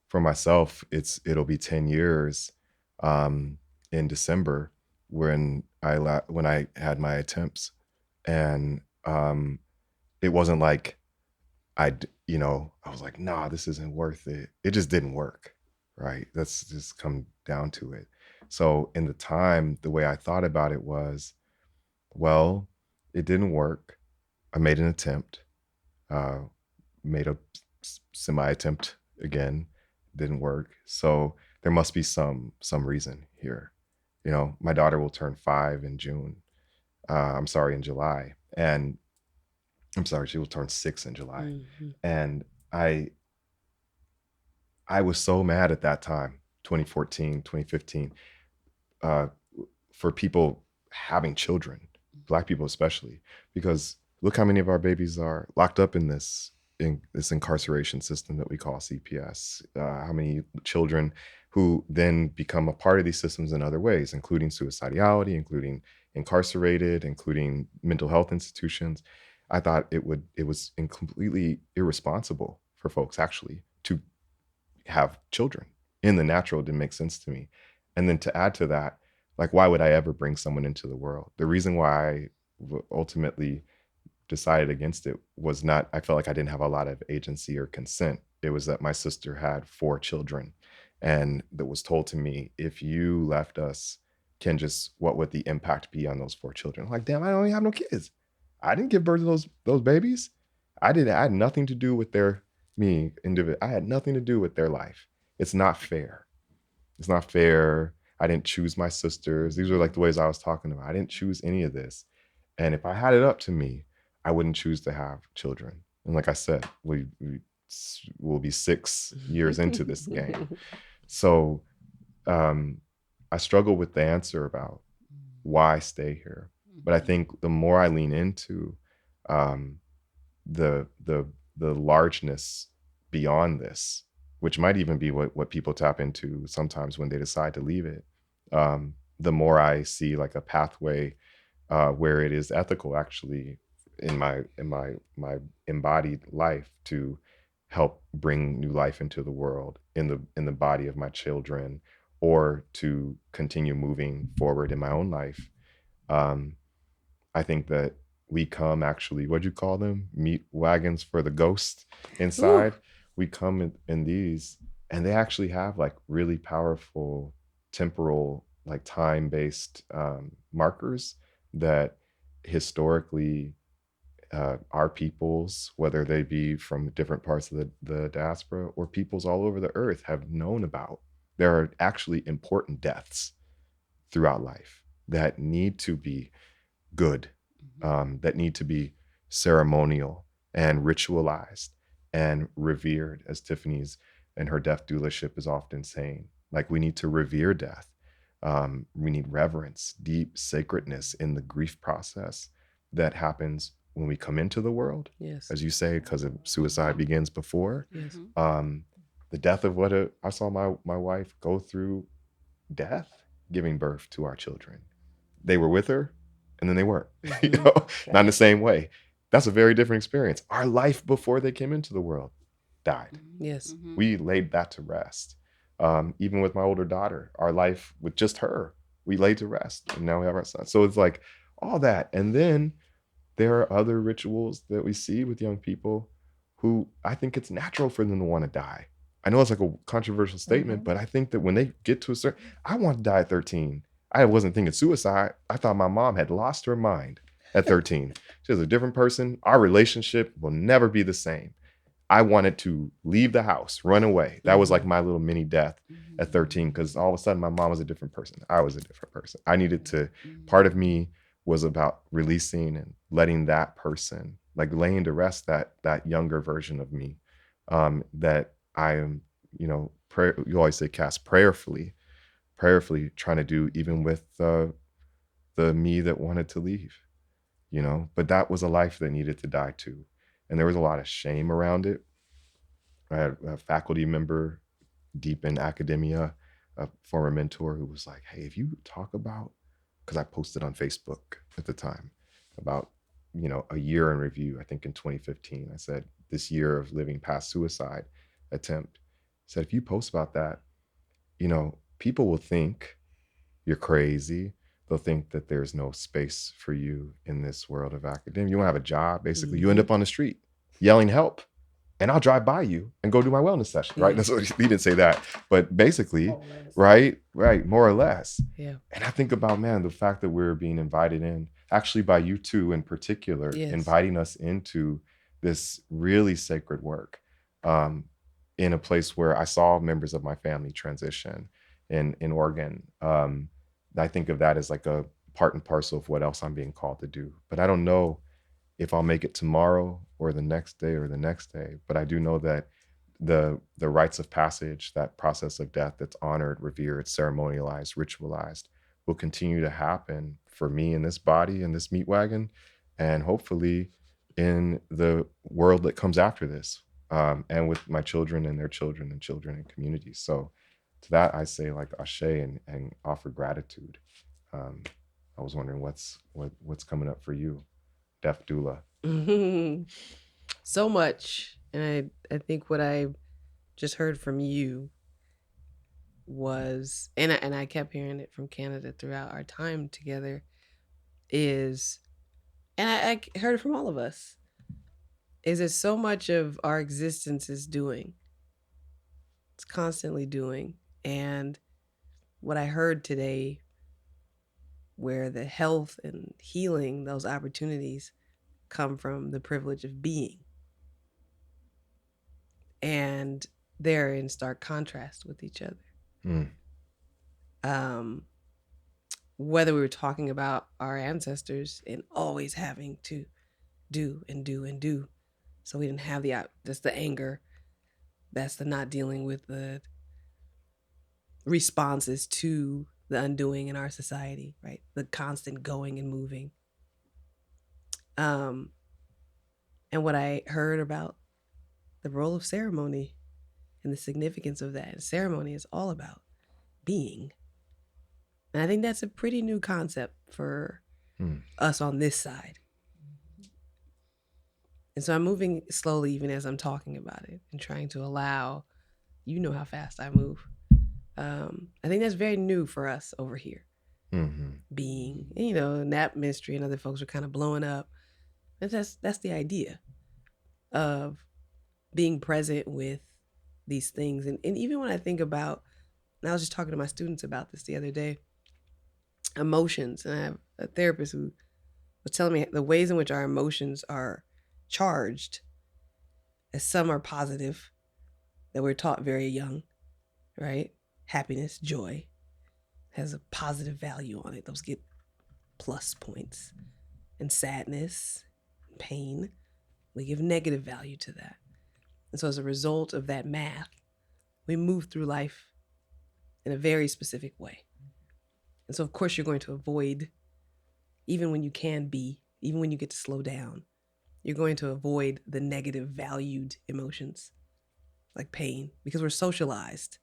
For myself, it'll be 10 years in December when I had my attempts, and it wasn't like I was like, nah, this isn't worth it. It just didn't work. right? That's just come down to it. So in the time, the way I thought about it was, well, it didn't work. I made an attempt, uh, made a semi attempt again, didn't work. So there must be some reason here. You know, my daughter will turn 5 in June. I'm sorry, in July. And I'm sorry, she will turn 6 in July. Mm-hmm. And I was so mad at that time, 2014, 2015, for people having children, Black people especially, because look how many of our babies are locked up in this incarceration system that we call CPS. How many children who then become a part of these systems in other ways, including suicidality, including incarcerated, including mental health institutions. I thought it was completely irresponsible for folks actually to have children in the natural. Didn't make sense to me. And then to add to that, like, why would I ever bring someone into the world? The reason why I ultimately decided against it was not, I felt like I didn't have a lot of agency or consent. It was that my sister had 4 children, and that was told to me, if you left us, Kenjus, what would the impact be on those 4 children? I'm like, damn, I don't even have no kids. I didn't give birth to those babies. I had nothing to do with their I had nothing to do with their life. It's not fair. It's not fair. I didn't choose my sisters. These were like the ways I was talking about. I didn't choose any of this. And if I had it up to me, I wouldn't choose to have children. And like I said, we'll be 6 years into this game. So I struggle with the answer about why stay here. But I think the more I lean into the largeness beyond this, which might even be what people tap into sometimes when they decide to leave it, the more I see like a pathway where it is ethical actually in my embodied life to help bring new life into the world in the body of my children, or to continue moving forward in my own life. I think that we come actually, what'd you call them? Meat wagons for the ghost inside. Ooh. We come in these, and they actually have like really powerful temporal, like time-based markers that historically our peoples, whether they be from different parts of the diaspora or peoples all over the earth, have known about. There are actually important deaths throughout life that need to be good, that need to be ceremonial and ritualized and revered, as Tiffany's and her death doulaship is often saying. Like, we need to revere death. We need reverence, deep sacredness in the grief process that happens when we come into the world. Yes. As you say, because suicide begins before. Yes. The death of I saw my wife go through death, giving birth to our children. They were with her, and then they weren't. Mm-hmm. Not in the same way. That's a very different experience. Our life before they came into the world died. Yes. Mm-hmm. We laid that to rest. Even with my older daughter, our life with just her, we laid to rest, and now we have our son. So it's like all that. And then there are other rituals that we see with young people who I think it's natural for them to want to die. I know it's like a controversial statement, mm-hmm. but I think that when they get to a certain, I want to die at 13. I wasn't thinking suicide. I thought my mom had lost her mind at 13. She was a different person. Our relationship will never be the same. I wanted to leave the house, run away. That was like my little mini death at 13, because all of a sudden my mom was a different person. I was a different person. I needed to, part of me was about releasing and letting that person, like laying to rest that younger version of me, that I am, you always say, Cass, prayerfully trying to do, even with the me that wanted to leave, but that was a life that needed to die too. And there was a lot of shame around it. I had a faculty member deep in academia, a former mentor, who was like, hey, if you talk about, because I posted on Facebook at the time about, a year in review, I think in 2015, I said, this year of living past suicide attempt, I said, if you post about that, people will think you're crazy. They'll think that there's no space for you in this world of academia. You won't have a job, basically. Mm-hmm. You end up on the street yelling help. and I'll drive by you and go do my wellness session, right? That's what he didn't say that, but basically, right, more or less. Yeah. And I think about, man, the fact that we're being invited in, actually by you two in particular, inviting us into this really sacred work, in a place where I saw members of my family transition in Oregon. I think of that as like a part and parcel of what else I'm being called to do. But I don't know if I'll make it tomorrow or the next day or the next day. But I do know that the rites of passage, that process of death that's honored, revered, ceremonialized, ritualized, will continue to happen for me in this body, in this meat wagon, and hopefully in the world that comes after this, and with my children and their children and children and communities. So to that, I say like ashe and offer gratitude. I was wondering what's coming up for you, Deaf Doula. So much. And I think what I just heard from you was, and I kept hearing it from Canada throughout our time together, is, and I heard it from all of us, is that so much of our existence is doing. It's constantly doing. And what I heard today, where the health and healing, those opportunities come from the privilege of being. And they're in stark contrast with each other. Whether we were talking about our ancestors and always having to do and do and do, so we didn't have that's the anger, that's the not dealing with the responses to the undoing in our society, right? The constant going and moving. And what I heard about the role of ceremony and the significance of that. And ceremony is all about being. And I think that's a pretty new concept for us on this side. And so I'm moving slowly even as I'm talking about it and trying to allow, you know how fast I move. I think that's very new for us over here. Being, you know, Nap Ministry and other folks are kind of blowing up. And that's the idea of being present with these things. And even when I think about, and I was just talking to my students about this the other day, emotions. And I have a therapist who was telling me the ways in which our emotions are charged, as some are positive, that we're taught very young, right? Happiness, joy has a positive value on it. Those get plus points. And sadness, pain, we give negative value to that. And so as a result of that math, we move through life in a very specific way. And so of course you're going to avoid, even when you can be, even when you get to slow down, you're going to avoid the negative valued emotions like pain, because we're socialized.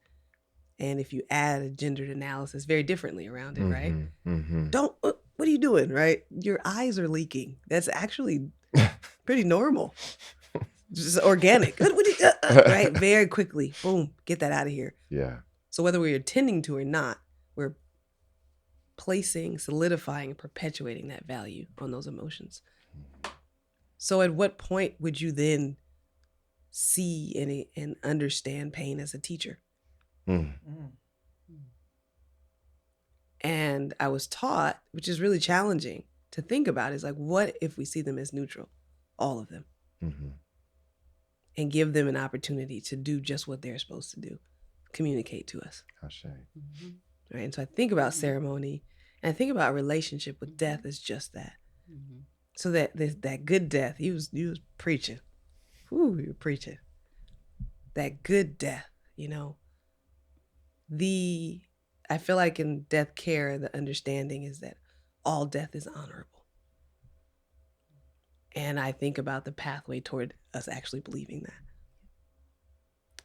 And if you add a gendered analysis very differently around it, right? Don't, what are you doing, right? Your eyes are leaking. That's actually pretty normal. Just organic. Right? Very quickly. Boom. Get that out of here. Yeah. So whether we're intending to or not, we're placing, solidifying, and perpetuating that value on those emotions. So at what point would you then see and understand pain as a teacher? And I was taught, which is really challenging to think about, is like, what if we see them as neutral, all of them, and give them an opportunity to do just what they're supposed to do, communicate to us. Right. And so I think about ceremony, and I think about a relationship with death as just that. So that good death, you was preaching. Ooh, you were preaching. That good death, you know. I feel like in death care, the understanding is that all death is honorable. And I think about the pathway toward us actually believing that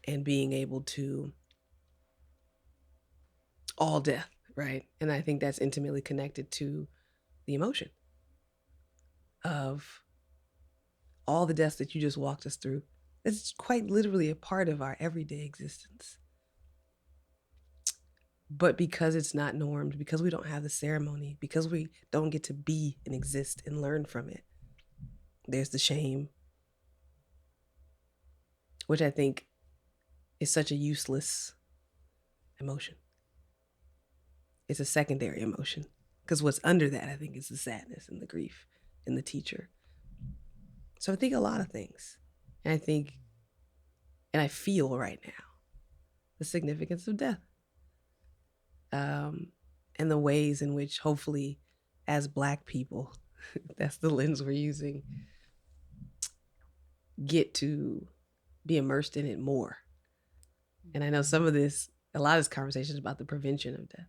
and being able to all death, right? And I think that's intimately connected to the emotion of all the deaths that you just walked us through. It's quite literally a part of our everyday existence. But because it's not normed, because we don't have the ceremony, because we don't get to be and exist and learn from it, there's the shame. which I think is such a useless emotion. It's a secondary emotion, because what's under that, I think, is the sadness and the grief and the teacher. So I think a lot of things. And I think, and I feel right now, the significance of death. And the ways in which, hopefully, as Black people, that's the lens we're using, get to be immersed in it more. And I know some of this, a lot of this conversation is about the prevention of death.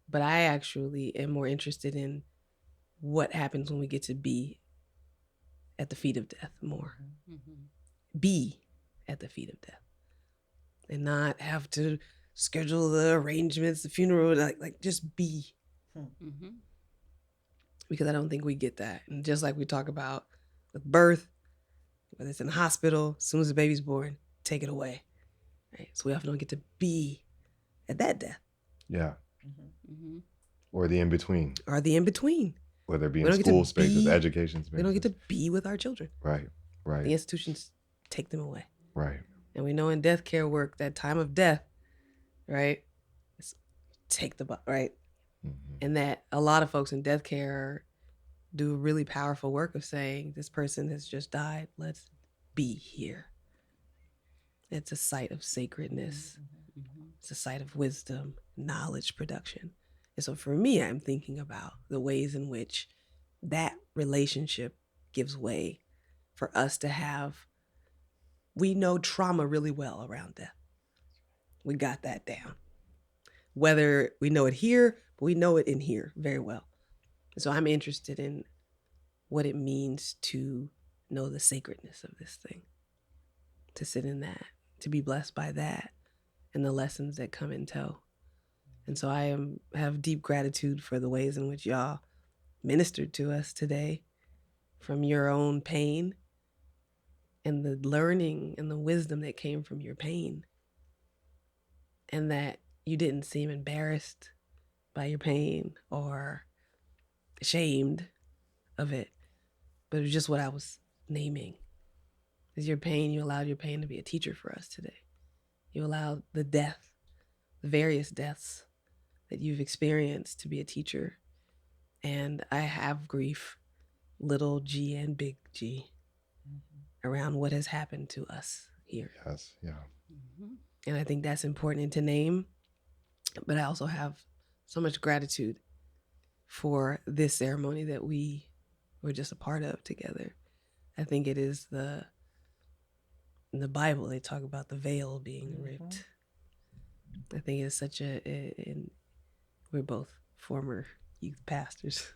But I actually am more interested in what happens when we get to be at the feet of death more. Mm-hmm. Be at the feet of death. And not have to schedule the arrangements, the funeral, like just be. Mm-hmm. Because I don't think we get that. And just like we talk about with birth, whether it's in the hospital, as soon as the baby's born, take it away. Right? So we often don't get to be at that death. Yeah. Mm-hmm. Or the in-between. Whether it be in school spaces, education spaces. We don't get to be with our children. Right. The institutions take them away. Right. And we know in death care work, that time of death, right, take the butt, right? Mm-hmm. And that a lot of folks in death care do really powerful work of saying, this person has just died, let's be here. It's a site of sacredness. Mm-hmm. It's a site of wisdom, knowledge production. And so for me, I'm thinking about the ways in which that relationship gives way for us to have, we know trauma really well around death. We got that down. Whether we know it here, but we know it in here very well. So I'm interested in what it means to know the sacredness of this thing, to sit in that, to be blessed by that, and the lessons that come in tow. And so I have deep gratitude for the ways in which y'all ministered to us today, from your own pain and the learning and the wisdom that came from your pain, and that you didn't seem embarrassed by your pain or ashamed of it, but it was just what I was naming. Is your pain, you allowed your pain to be a teacher for us today. You allowed the death, the various deaths that you've experienced to be a teacher. And I have grief, little g and big G, around what has happened to us here. Yes, yeah. Mm-hmm. And I think that's important to name. But I also have so much gratitude for this ceremony that we were just a part of together. I think it is in the Bible, they talk about the veil being ripped. I think it's such we're both former youth pastors.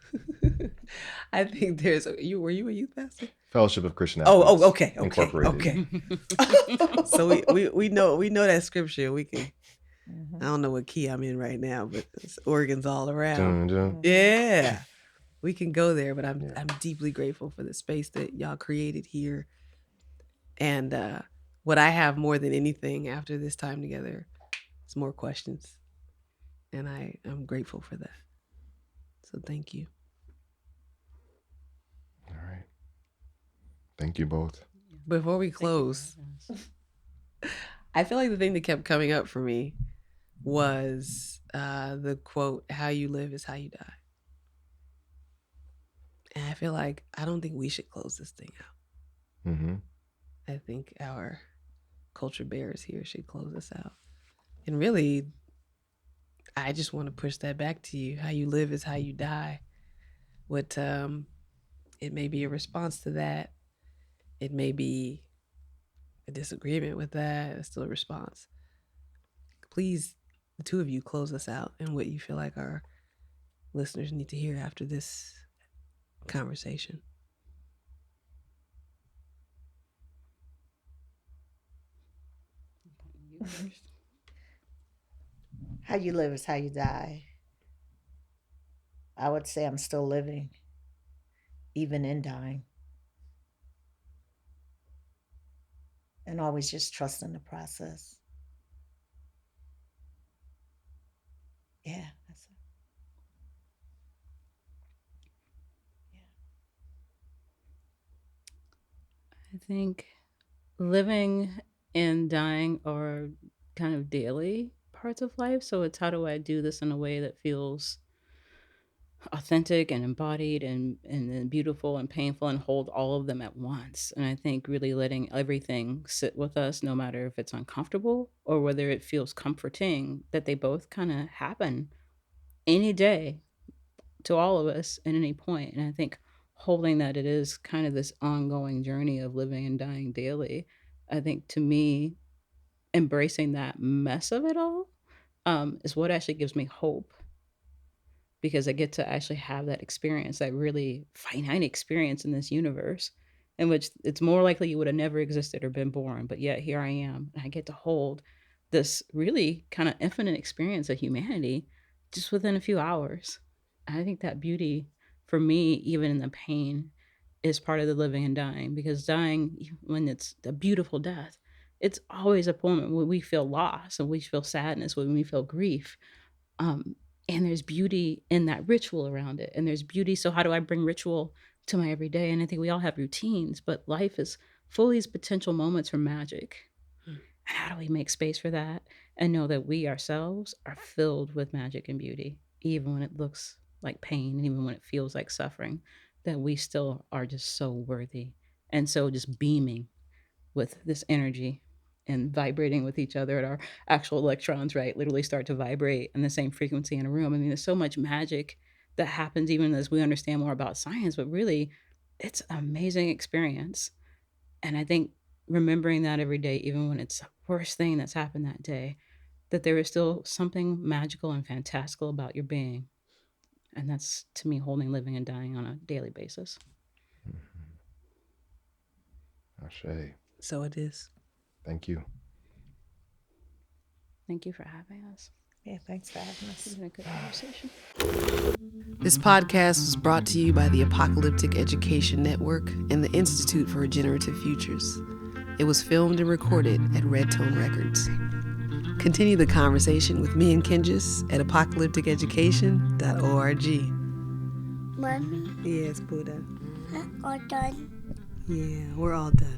I think were you a youth pastor? Fellowship of Christian Athletes. Okay. Incorporated. So we know that scripture. We can. I don't know what key I'm in right now, but it's organs all around. Dun, dun. Yeah, we can go there. But I'm deeply grateful for the space that y'all created here, and what I have more than anything after this time together is more questions, and I'm grateful for that. So thank you. All right. Thank you both. Before we close, I feel like the thing that kept coming up for me was the quote, "How you live is how you die." And I feel like I don't think we should close this thing out. Mm-hmm. I think our culture bearers here should close us out. And really, I just want to push that back to you. How you live is how you die. What it may be a response to that. It may be a disagreement with that. It's still a response. Please, the two of you, close us out and what you feel like our listeners need to hear after this conversation. How you live is how you die. I would say I'm still living, even in dying. And always just trusting the process. Yeah, that's it. I think living and dying are kind of daily parts of life. So it's how do I do this in a way that feels authentic and embodied and then beautiful and painful and hold all of them at once. And I think really letting everything sit with us, no matter if it's uncomfortable or whether it feels comforting, that they both kind of happen any day to all of us at any point. And I think holding that it is kind of this ongoing journey of living and dying daily. I think to me, embracing that mess of it all is what actually gives me hope, because I get to actually have that experience, that really finite experience in this universe in which it's more likely you would have never existed or been born, but yet here I am, and I get to hold this really kind of infinite experience of humanity just within a few hours. I think that beauty for me, even in the pain, is part of the living and dying, because dying, when it's a beautiful death, it's always a moment when we feel loss and we feel sadness, when we feel grief. Um, and there's beauty in that ritual around it. And there's beauty. So how do I bring ritual to my everyday? And I think we all have routines, but life is full of these potential moments for magic. And how do we make space for that and know that we ourselves are filled with magic and beauty, even when it looks like pain, and even when it feels like suffering, that we still are just so worthy. And so just beaming with this energy and vibrating with each other, and our actual electrons, right, literally start to vibrate in the same frequency in a room. I mean, there's so much magic that happens even as we understand more about science, but really it's an amazing experience. And I think remembering that every day, even when it's the worst thing that's happened that day, that there is still something magical and fantastical about your being. And that's, to me, holding, living, and dying on a daily basis. Ashe. So it is. Thank you. Thank you for having us. Yeah, thanks for having us. It's been a good conversation. This podcast was brought to you by the Apocalyptic Education Network and the Institute for Regenerative Futures. It was filmed and recorded at Red Tone Records. Continue the conversation with me and Kenjus at apocalypticeducation.org. Mommy, Yes, Buddha. all done. Yeah, we're all done.